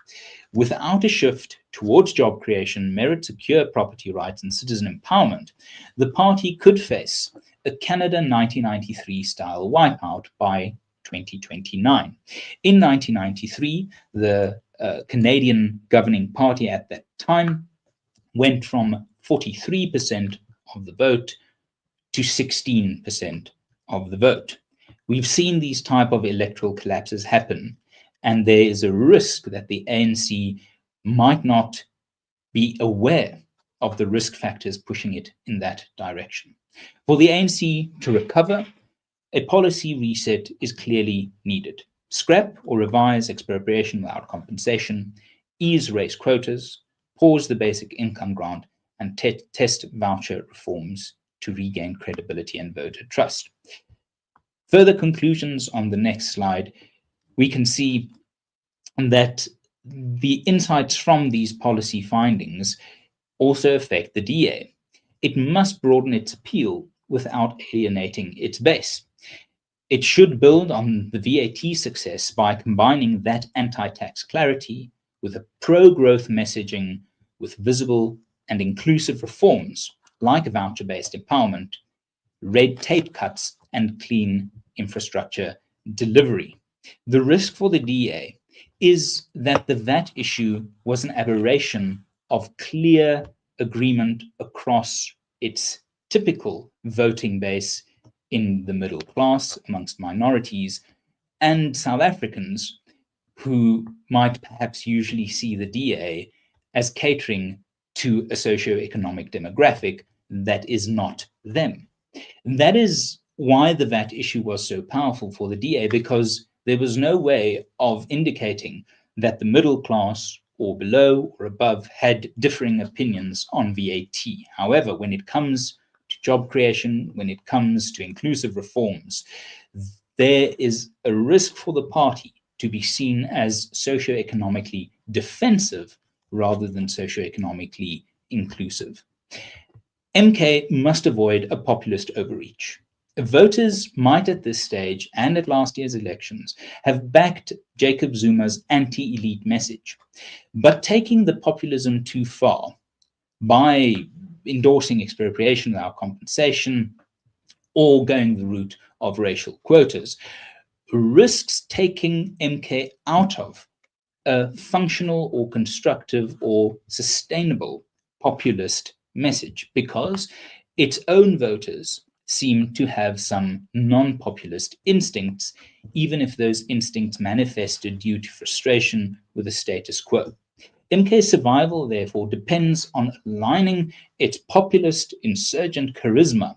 Without a shift towards job creation, merit, secure property rights, and citizen empowerment, the party could face a Canada 1993 style wipeout by 2029. In 1993, the Canadian governing party at that time went from 43% of the vote to 16% of the vote. We've seen these type of electoral collapses happen, and there is a risk that the ANC might not be aware of the risk factors pushing it in that direction. For the ANC to recover, a policy reset is clearly needed. Scrap or revise expropriation without compensation, ease race quotas, pause the basic income grant, and test voucher reforms to regain credibility and voter trust. Further conclusions on the next slide. we can see that the insights from these policy findings also affect the DA. It must broaden its appeal without alienating its base. It should build on the VAT success by combining that anti-tax clarity with a pro-growth messaging with visible and inclusive reforms like voucher-based empowerment, red tape cuts, and clean infrastructure delivery. The risk for the DA is that the VAT issue was an aberration of clear agreement across its typical voting base in the middle class, amongst minorities, and South Africans who might perhaps usually see the DA as catering to a socioeconomic demographic that is not them. That is why the VAT issue was so powerful for the DA, because there was no way of indicating that the middle class or below or above had differing opinions on VAT. However, when it comes to job creation, when it comes to inclusive reforms, there is a risk for the party to be seen as socioeconomically defensive rather than socioeconomically inclusive. MK must avoid a populist overreach. Voters might at this stage and at last year's elections have backed Jacob Zuma's anti-elite message, but taking the populism too far by endorsing expropriation without compensation or going the route of racial quotas risks taking MK out of a functional or constructive or sustainable populist message, because its own voters seem to have some non-populist instincts, even if those instincts manifested due to frustration with the status quo. MK's survival, therefore, depends on aligning its populist insurgent charisma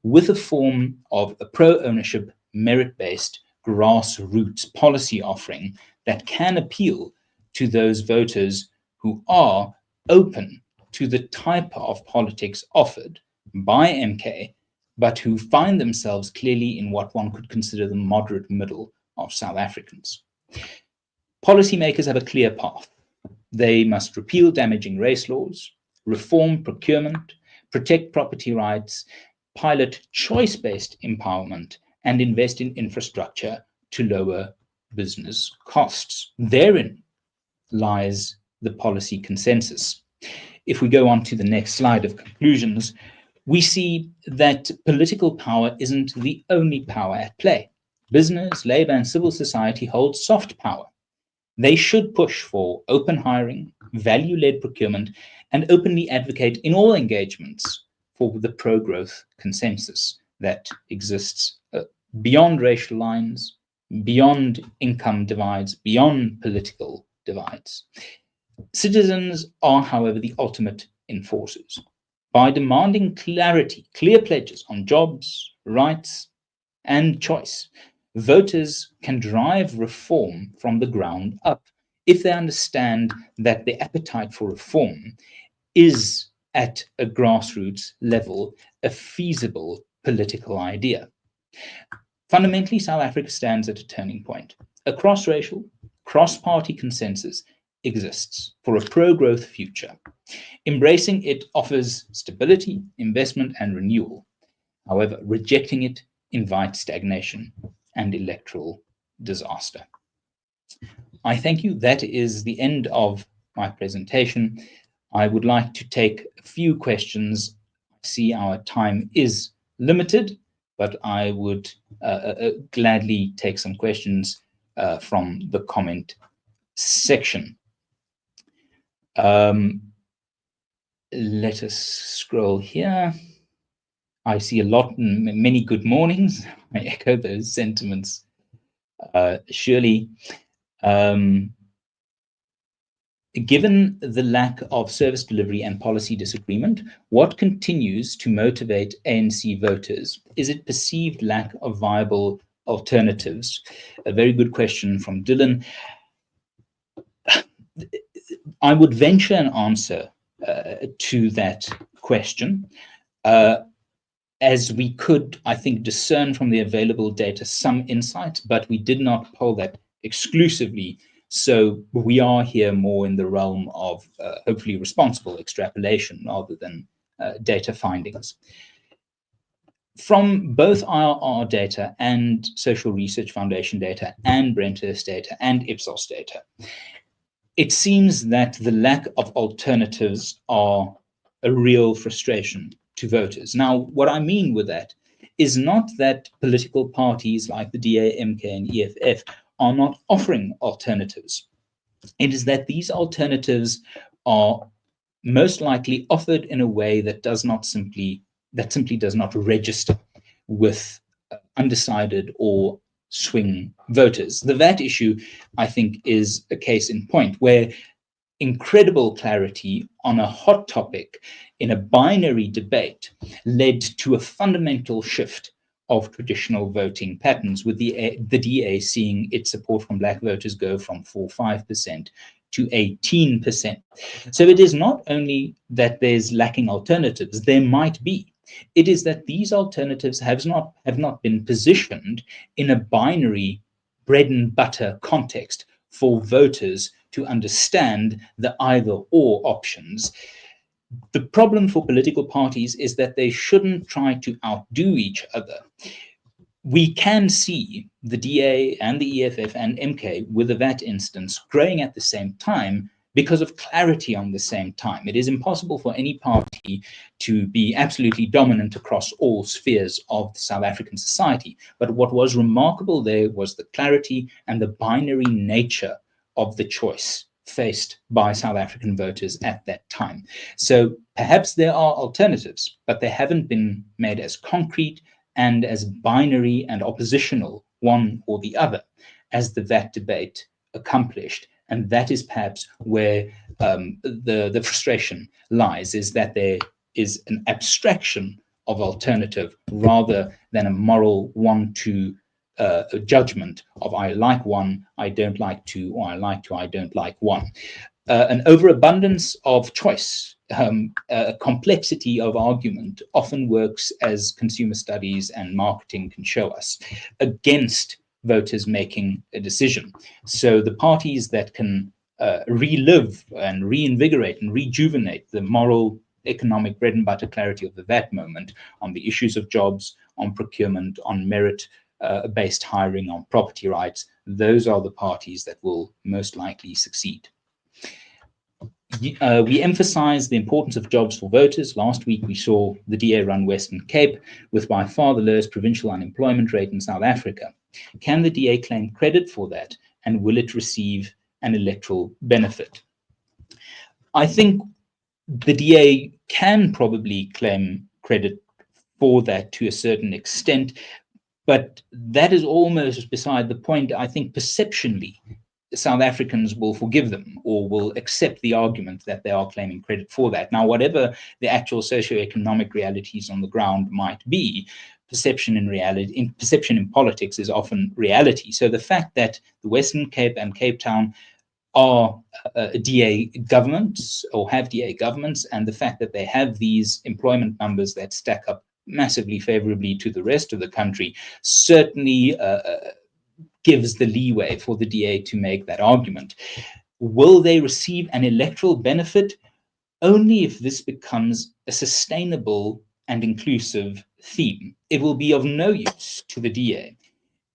with a form of a pro-ownership, merit-based, grassroots policy offering that can appeal to those voters who are open to the type of politics offered by MK, but who find themselves clearly in what one could consider the moderate middle of South Africans. Policymakers have a clear path. They must repeal damaging race laws, reform procurement, protect property rights, pilot choice-based empowerment, and invest in infrastructure to lower business costs. Therein lies the policy consensus. If we go on to the next slide of conclusions, we see that political power isn't the only power at play. Business, labor, and civil society hold soft power. They should push for open hiring, value-led procurement, and openly advocate in all engagements for the pro-growth consensus that exists beyond racial lines, beyond income divides, beyond political divides. Citizens are, however, the ultimate enforcers. By demanding clarity, clear pledges on jobs, rights, and choice, voters can drive reform from the ground up if they understand that the appetite for reform is at a grassroots level a feasible political idea. Fundamentally, South Africa stands at a turning point. A cross-racial, cross-party consensus exists for a pro-growth future. Embracing it offers stability, investment, and renewal. However, rejecting it invites stagnation and electoral disaster. I thank you. That is the end of my presentation. I would like to take a few questions. I see our time is limited, but I would gladly take some questions from the comment section. Let us scroll here. I see a lot, many good mornings. I echo those sentiments, surely. Given the lack of service delivery and policy disagreement, what continues to motivate ANC voters? Is it perceived lack of viable alternatives? A very good question from Dylan. I would venture an answer to that question, as we could, I think, discern from the available data some insight, but we did not poll that exclusively. So we are here more in the realm of hopefully responsible extrapolation rather than data findings. From both IRR data and Social Research Foundation data and Brenthurst data and Ipsos data, it seems that the lack of alternatives are a real frustration to voters. Now, what I mean with that is not that political parties like the DA, MK, and EFF are not offering alternatives. It is that these alternatives are most likely offered in a way that simply does not register with undecided or swing voters. The VAT issue, I think, is a case in point where incredible clarity on a hot topic in a binary debate led to a fundamental shift of traditional voting patterns, with the DA seeing its support from Black voters go from 4-5% to 18%. So it is not only that there's lacking alternatives, there might be. It is that these alternatives have not been positioned in a binary bread and butter context for voters to understand the either or options. The problem for political parties is that they shouldn't try to outdo each other. We can see the DA and the EFF and MK with the VAT instance growing at the same time because of clarity on the same time. It is impossible for any party to be absolutely dominant across all spheres of South African society. But what was remarkable there was the clarity and the binary nature of the choice faced by South African voters at that time. So perhaps there are alternatives, but they haven't been made as concrete and as binary and oppositional, one or the other, as the VAT debate accomplished. And that is perhaps where the frustration lies, is that there is an abstraction of alternative rather than a moral 1-2 judgment of I like one, I don't like two, or I like two, I don't like one. An overabundance of choice, a complexity of argument often works, as consumer studies and marketing can show us, against voters making a decision. So the parties that can relive and reinvigorate and rejuvenate the moral, economic bread and butter clarity of the VAT moment on the issues of jobs, on procurement, on merit-based hiring, on property rights, those are the parties that will most likely succeed. We emphasize the importance of jobs for voters. Last week, we saw the DA run Western Cape with by far the lowest provincial unemployment rate in South Africa. Can the DA claim credit for that, and will it receive an electoral benefit? I think the DA can probably claim credit for that to a certain extent, but that is almost beside the point. I think perceptionally, South Africans will forgive them or will accept the argument that they are claiming credit for that. Now, whatever the actual socioeconomic realities on the ground might be, perception in politics is often reality. So the fact that the Western Cape and Cape Town are DA governments or have DA governments, and the fact that they have these employment numbers that stack up massively favorably to the rest of the country certainly gives the leeway for the DA to make that argument. Will they receive an electoral benefit? Only if this becomes a sustainable and inclusive theme. It will be of no use to the DA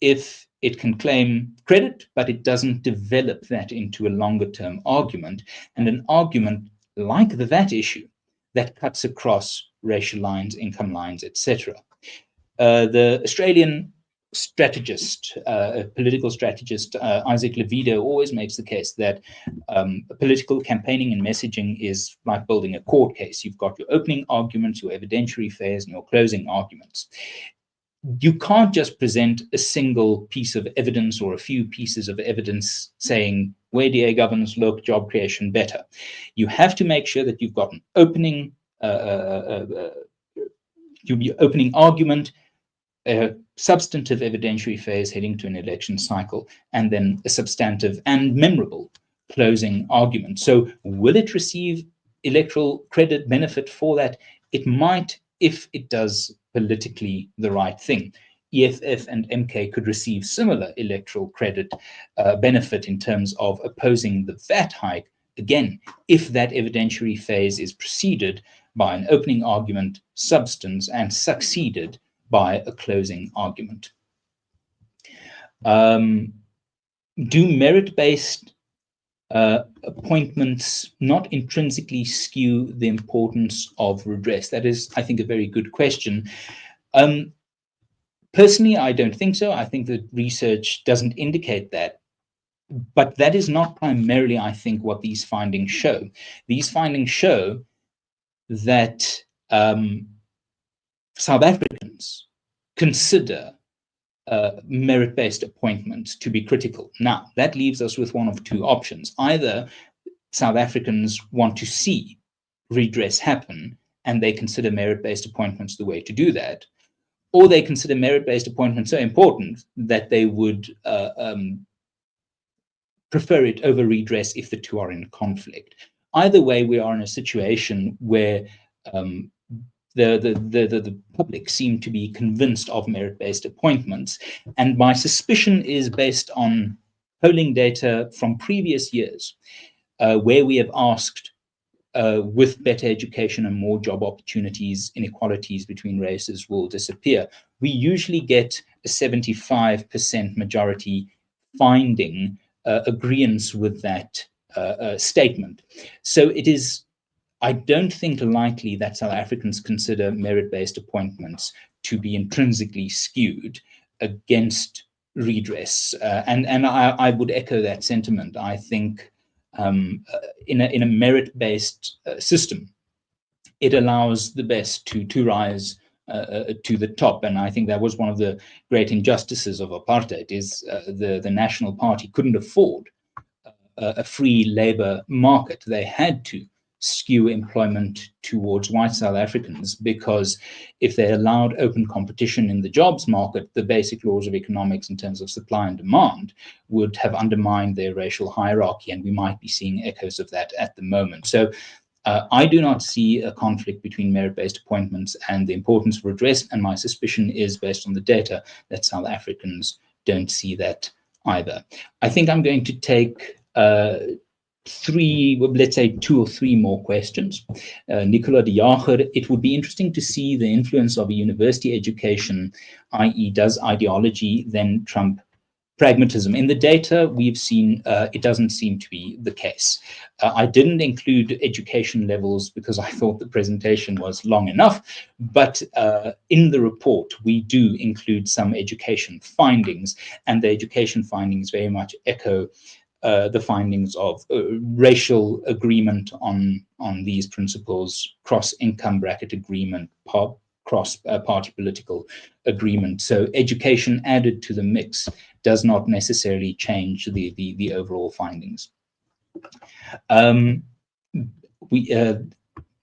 if it can claim credit, but it doesn't develop that into a longer term argument, and an argument like the VAT issue that cuts across racial lines, income lines, etc. The Australian strategist, political strategist, Isaac Levido always makes the case that political campaigning and messaging is like building a court case. You've got your opening arguments, your evidentiary phase, and your closing arguments. You can't just present a single piece of evidence or a few pieces of evidence saying where DA governance look, job creation better. You have to make sure that you've got an opening argument, a substantive evidentiary phase heading to an election cycle, and then a substantive and memorable closing argument. So will it receive electoral credit benefit for that? It might, if it does politically the right thing. EFF and MK could receive similar electoral credit benefit in terms of opposing the VAT hike, again, if that evidentiary phase is preceded by an opening argument, substance, and succeeded by a closing argument. Do merit-based appointments not intrinsically skew the importance of redress? That is, I think, a very good question. Personally, I don't think so. I think that research doesn't indicate that. But that is not primarily, I think, what these findings show. These findings show that South Africans consider merit-based appointments to be critical. Now, that leaves us with one of two options. Either South Africans want to see redress happen, and they consider merit-based appointments the way to do that, or they consider merit-based appointments so important that they would prefer it over redress if the two are in conflict. Either way, we are in a situation where the public seem to be convinced of merit-based appointments. And my suspicion is based on polling data from previous years, where we have asked, with better education and more job opportunities, inequalities between races will disappear. We usually get a 75% majority finding agreeance with that statement. So it is, I don't think, likely that South Africans consider merit-based appointments to be intrinsically skewed against redress. And I would echo that sentiment. I think in a merit-based system, it allows the best to rise to the top. And I think that was one of the great injustices of apartheid, is the National Party couldn't afford a free labor market. They had to skew employment towards white South Africans, because if they allowed open competition in the jobs market, the basic laws of economics in terms of supply and demand would have undermined their racial hierarchy, and we might be seeing echoes of that at the moment. So I do not see a conflict between merit-based appointments and the importance of redress, and my suspicion is, based on the data, that South Africans don't see that either. I think I'm going to take let's say two or three more questions. Nicola de Jager, it would be interesting to see the influence of a university education, i.e. does ideology then trump pragmatism? In the data we've seen, it doesn't seem to be the case. I didn't include education levels because I thought the presentation was long enough, but in the report we do include some education findings, and the education findings very much echo the findings of racial agreement on these principles, cross-income bracket agreement, cross-party political agreement. So education added to the mix does not necessarily change the overall findings.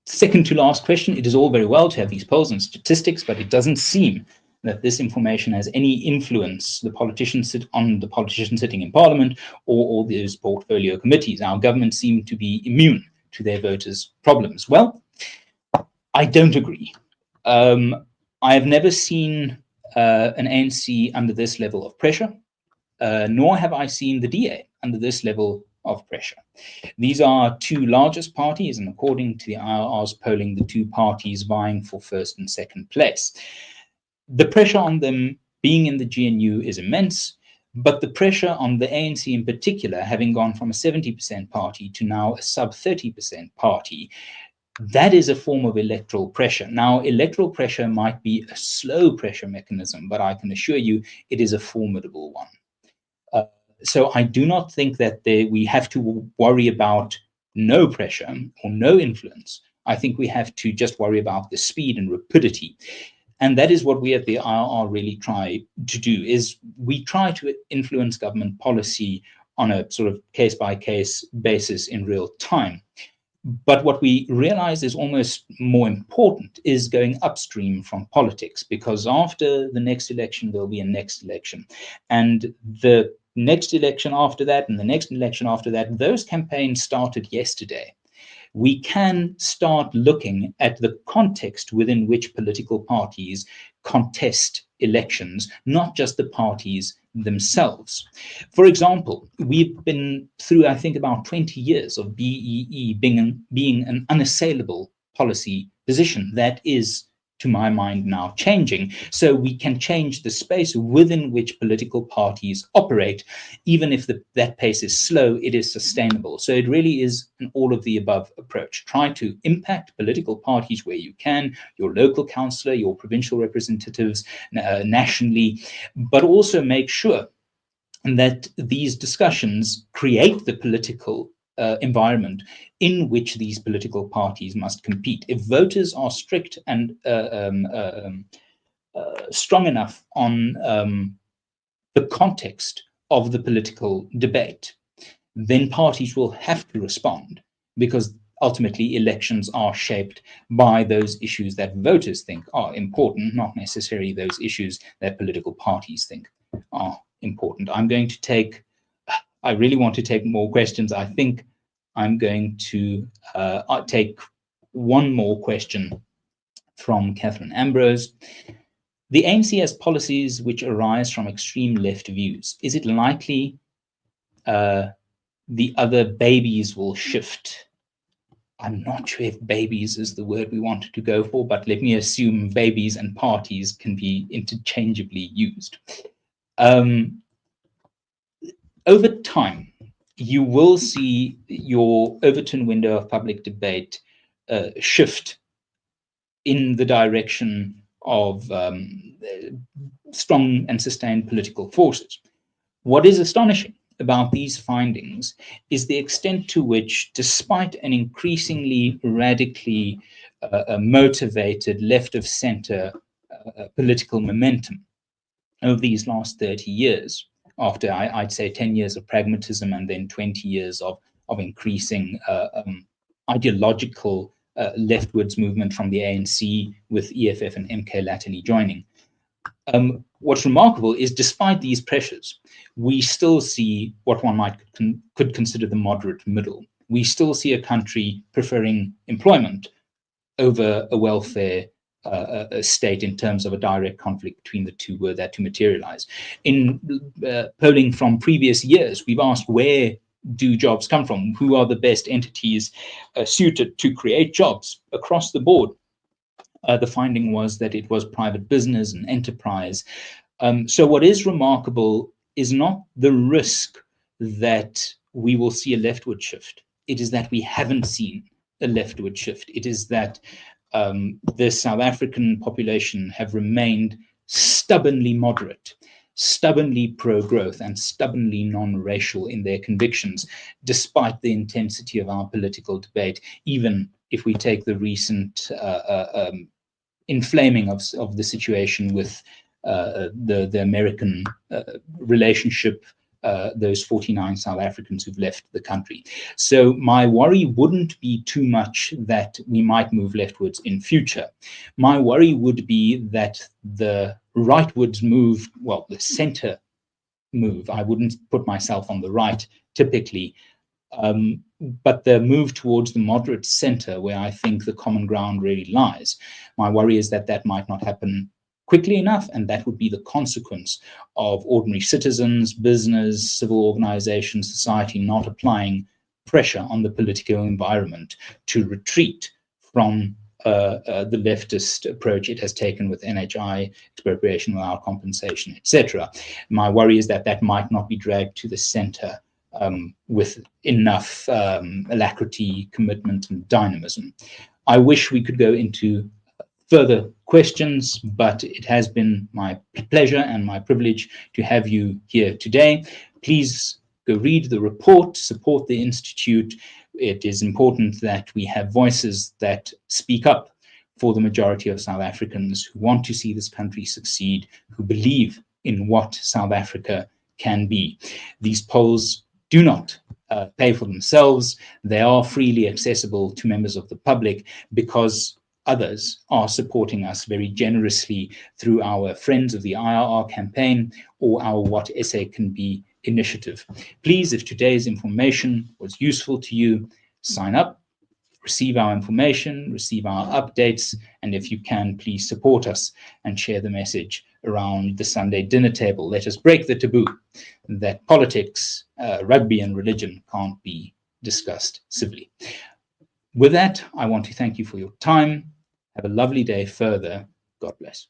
Second to last question, it is all very well to have these polls and statistics, but it doesn't seem that this information has any influence on the politicians sitting in parliament or those portfolio committees. Our government seem to be immune to their voters' problems. Well, I don't agree. I have never seen an ANC under this level of pressure, nor have I seen the DA under this level of pressure. These are two largest parties, and according to the IRR's polling, the two parties vying for first and second place. The pressure on them being in the GNU is immense, but the pressure on the ANC in particular, having gone from a 70% party to now a sub 30% party, that is a form of electoral pressure. Now, electoral pressure might be a slow pressure mechanism, but I can assure you it is a formidable one. So I do not think that we have to worry about no pressure or no influence. I think we have to just worry about the speed and rapidity. And that is what we at the IRR really try to do, is we try to influence government policy on a sort of case-by-case basis in real time. But what we realize is almost more important is going upstream from politics, because after the next election, there'll be a next election. And the next election after that, and the next election after that, those campaigns started yesterday. We can start looking at the context within which political parties contest elections, not just the parties themselves. For example, we've been through, I think, about 20 years of BEE being an unassailable policy position that is, to my mind, now changing. So we can change the space within which political parties operate. Even if that pace is slow, it is sustainable. So it really is an all of the above approach. Try to impact political parties where you can, your local councillor, your provincial representatives, nationally, but also make sure that these discussions create the political environment in which these political parties must compete. If voters are strict and strong enough on the context of the political debate, then parties will have to respond, because ultimately elections are shaped by those issues that voters think are important, not necessarily those issues that political parties think are important. I really want to take more questions. I think I'm going to take one more question from Catherine Ambrose. The ANC has policies which arise from extreme left views. Is it likely the other babies will shift? I'm not sure if babies is the word we wanted to go for, but let me assume babies and parties can be interchangeably used. Over time, you will see your Overton window of public debate shift in the direction of strong and sustained political forces. What is astonishing about these findings is the extent to which, despite an increasingly radically motivated left of center political momentum over these last 30 years, after I'd say 10 years of pragmatism and then 20 years of increasing ideological leftwards movement from the ANC, with EFF and MK latterly joining. What's remarkable is, despite these pressures, we still see what one could consider the moderate middle. We still see a country preferring employment over a welfare state in terms of a direct conflict between the two, were that to materialize. In polling from previous years, we've asked, where do jobs come from? Who are the best entities suited to create jobs across the board? The finding was that it was private business and enterprise. So what is remarkable is not the risk that we will see a leftward shift. It is that we haven't seen a leftward shift. It is that the South African population have remained stubbornly moderate, stubbornly pro-growth, and stubbornly non-racial in their convictions, despite the intensity of our political debate, even if we take the recent inflaming of the situation with the American relationship, those 49 South Africans who've left the country. So my worry wouldn't be too much that we might move leftwards in future. My worry would be that the rightwards move, well, the center move, I wouldn't put myself on the right typically, but the move towards the moderate center, where I think the common ground really lies, my worry is that that might not happen quickly enough, and that would be the consequence of ordinary citizens, business, civil organizations, society not applying pressure on the political environment to retreat from the leftist approach it has taken with NHI, expropriation without compensation, etc. My worry is that that might not be dragged to the center with enough alacrity, commitment, and dynamism. I wish we could go into further questions, but it has been my pleasure and my privilege to have you here today. Please go read the report, support the Institute. It is important that we have voices that speak up for the majority of South Africans who want to see this country succeed, who believe in what South Africa can be. These polls do not pay for themselves. They are freely accessible to members of the public because others are supporting us very generously through our Friends of the IRR campaign or our What SA Can Be initiative. Please, if today's information was useful to you, sign up, receive our information, receive our updates, and if you can, please support us and share the message around the Sunday dinner table. Let us break the taboo that politics, rugby, and religion can't be discussed civilly. With that, I want to thank you for your time. Have a lovely day further. God bless.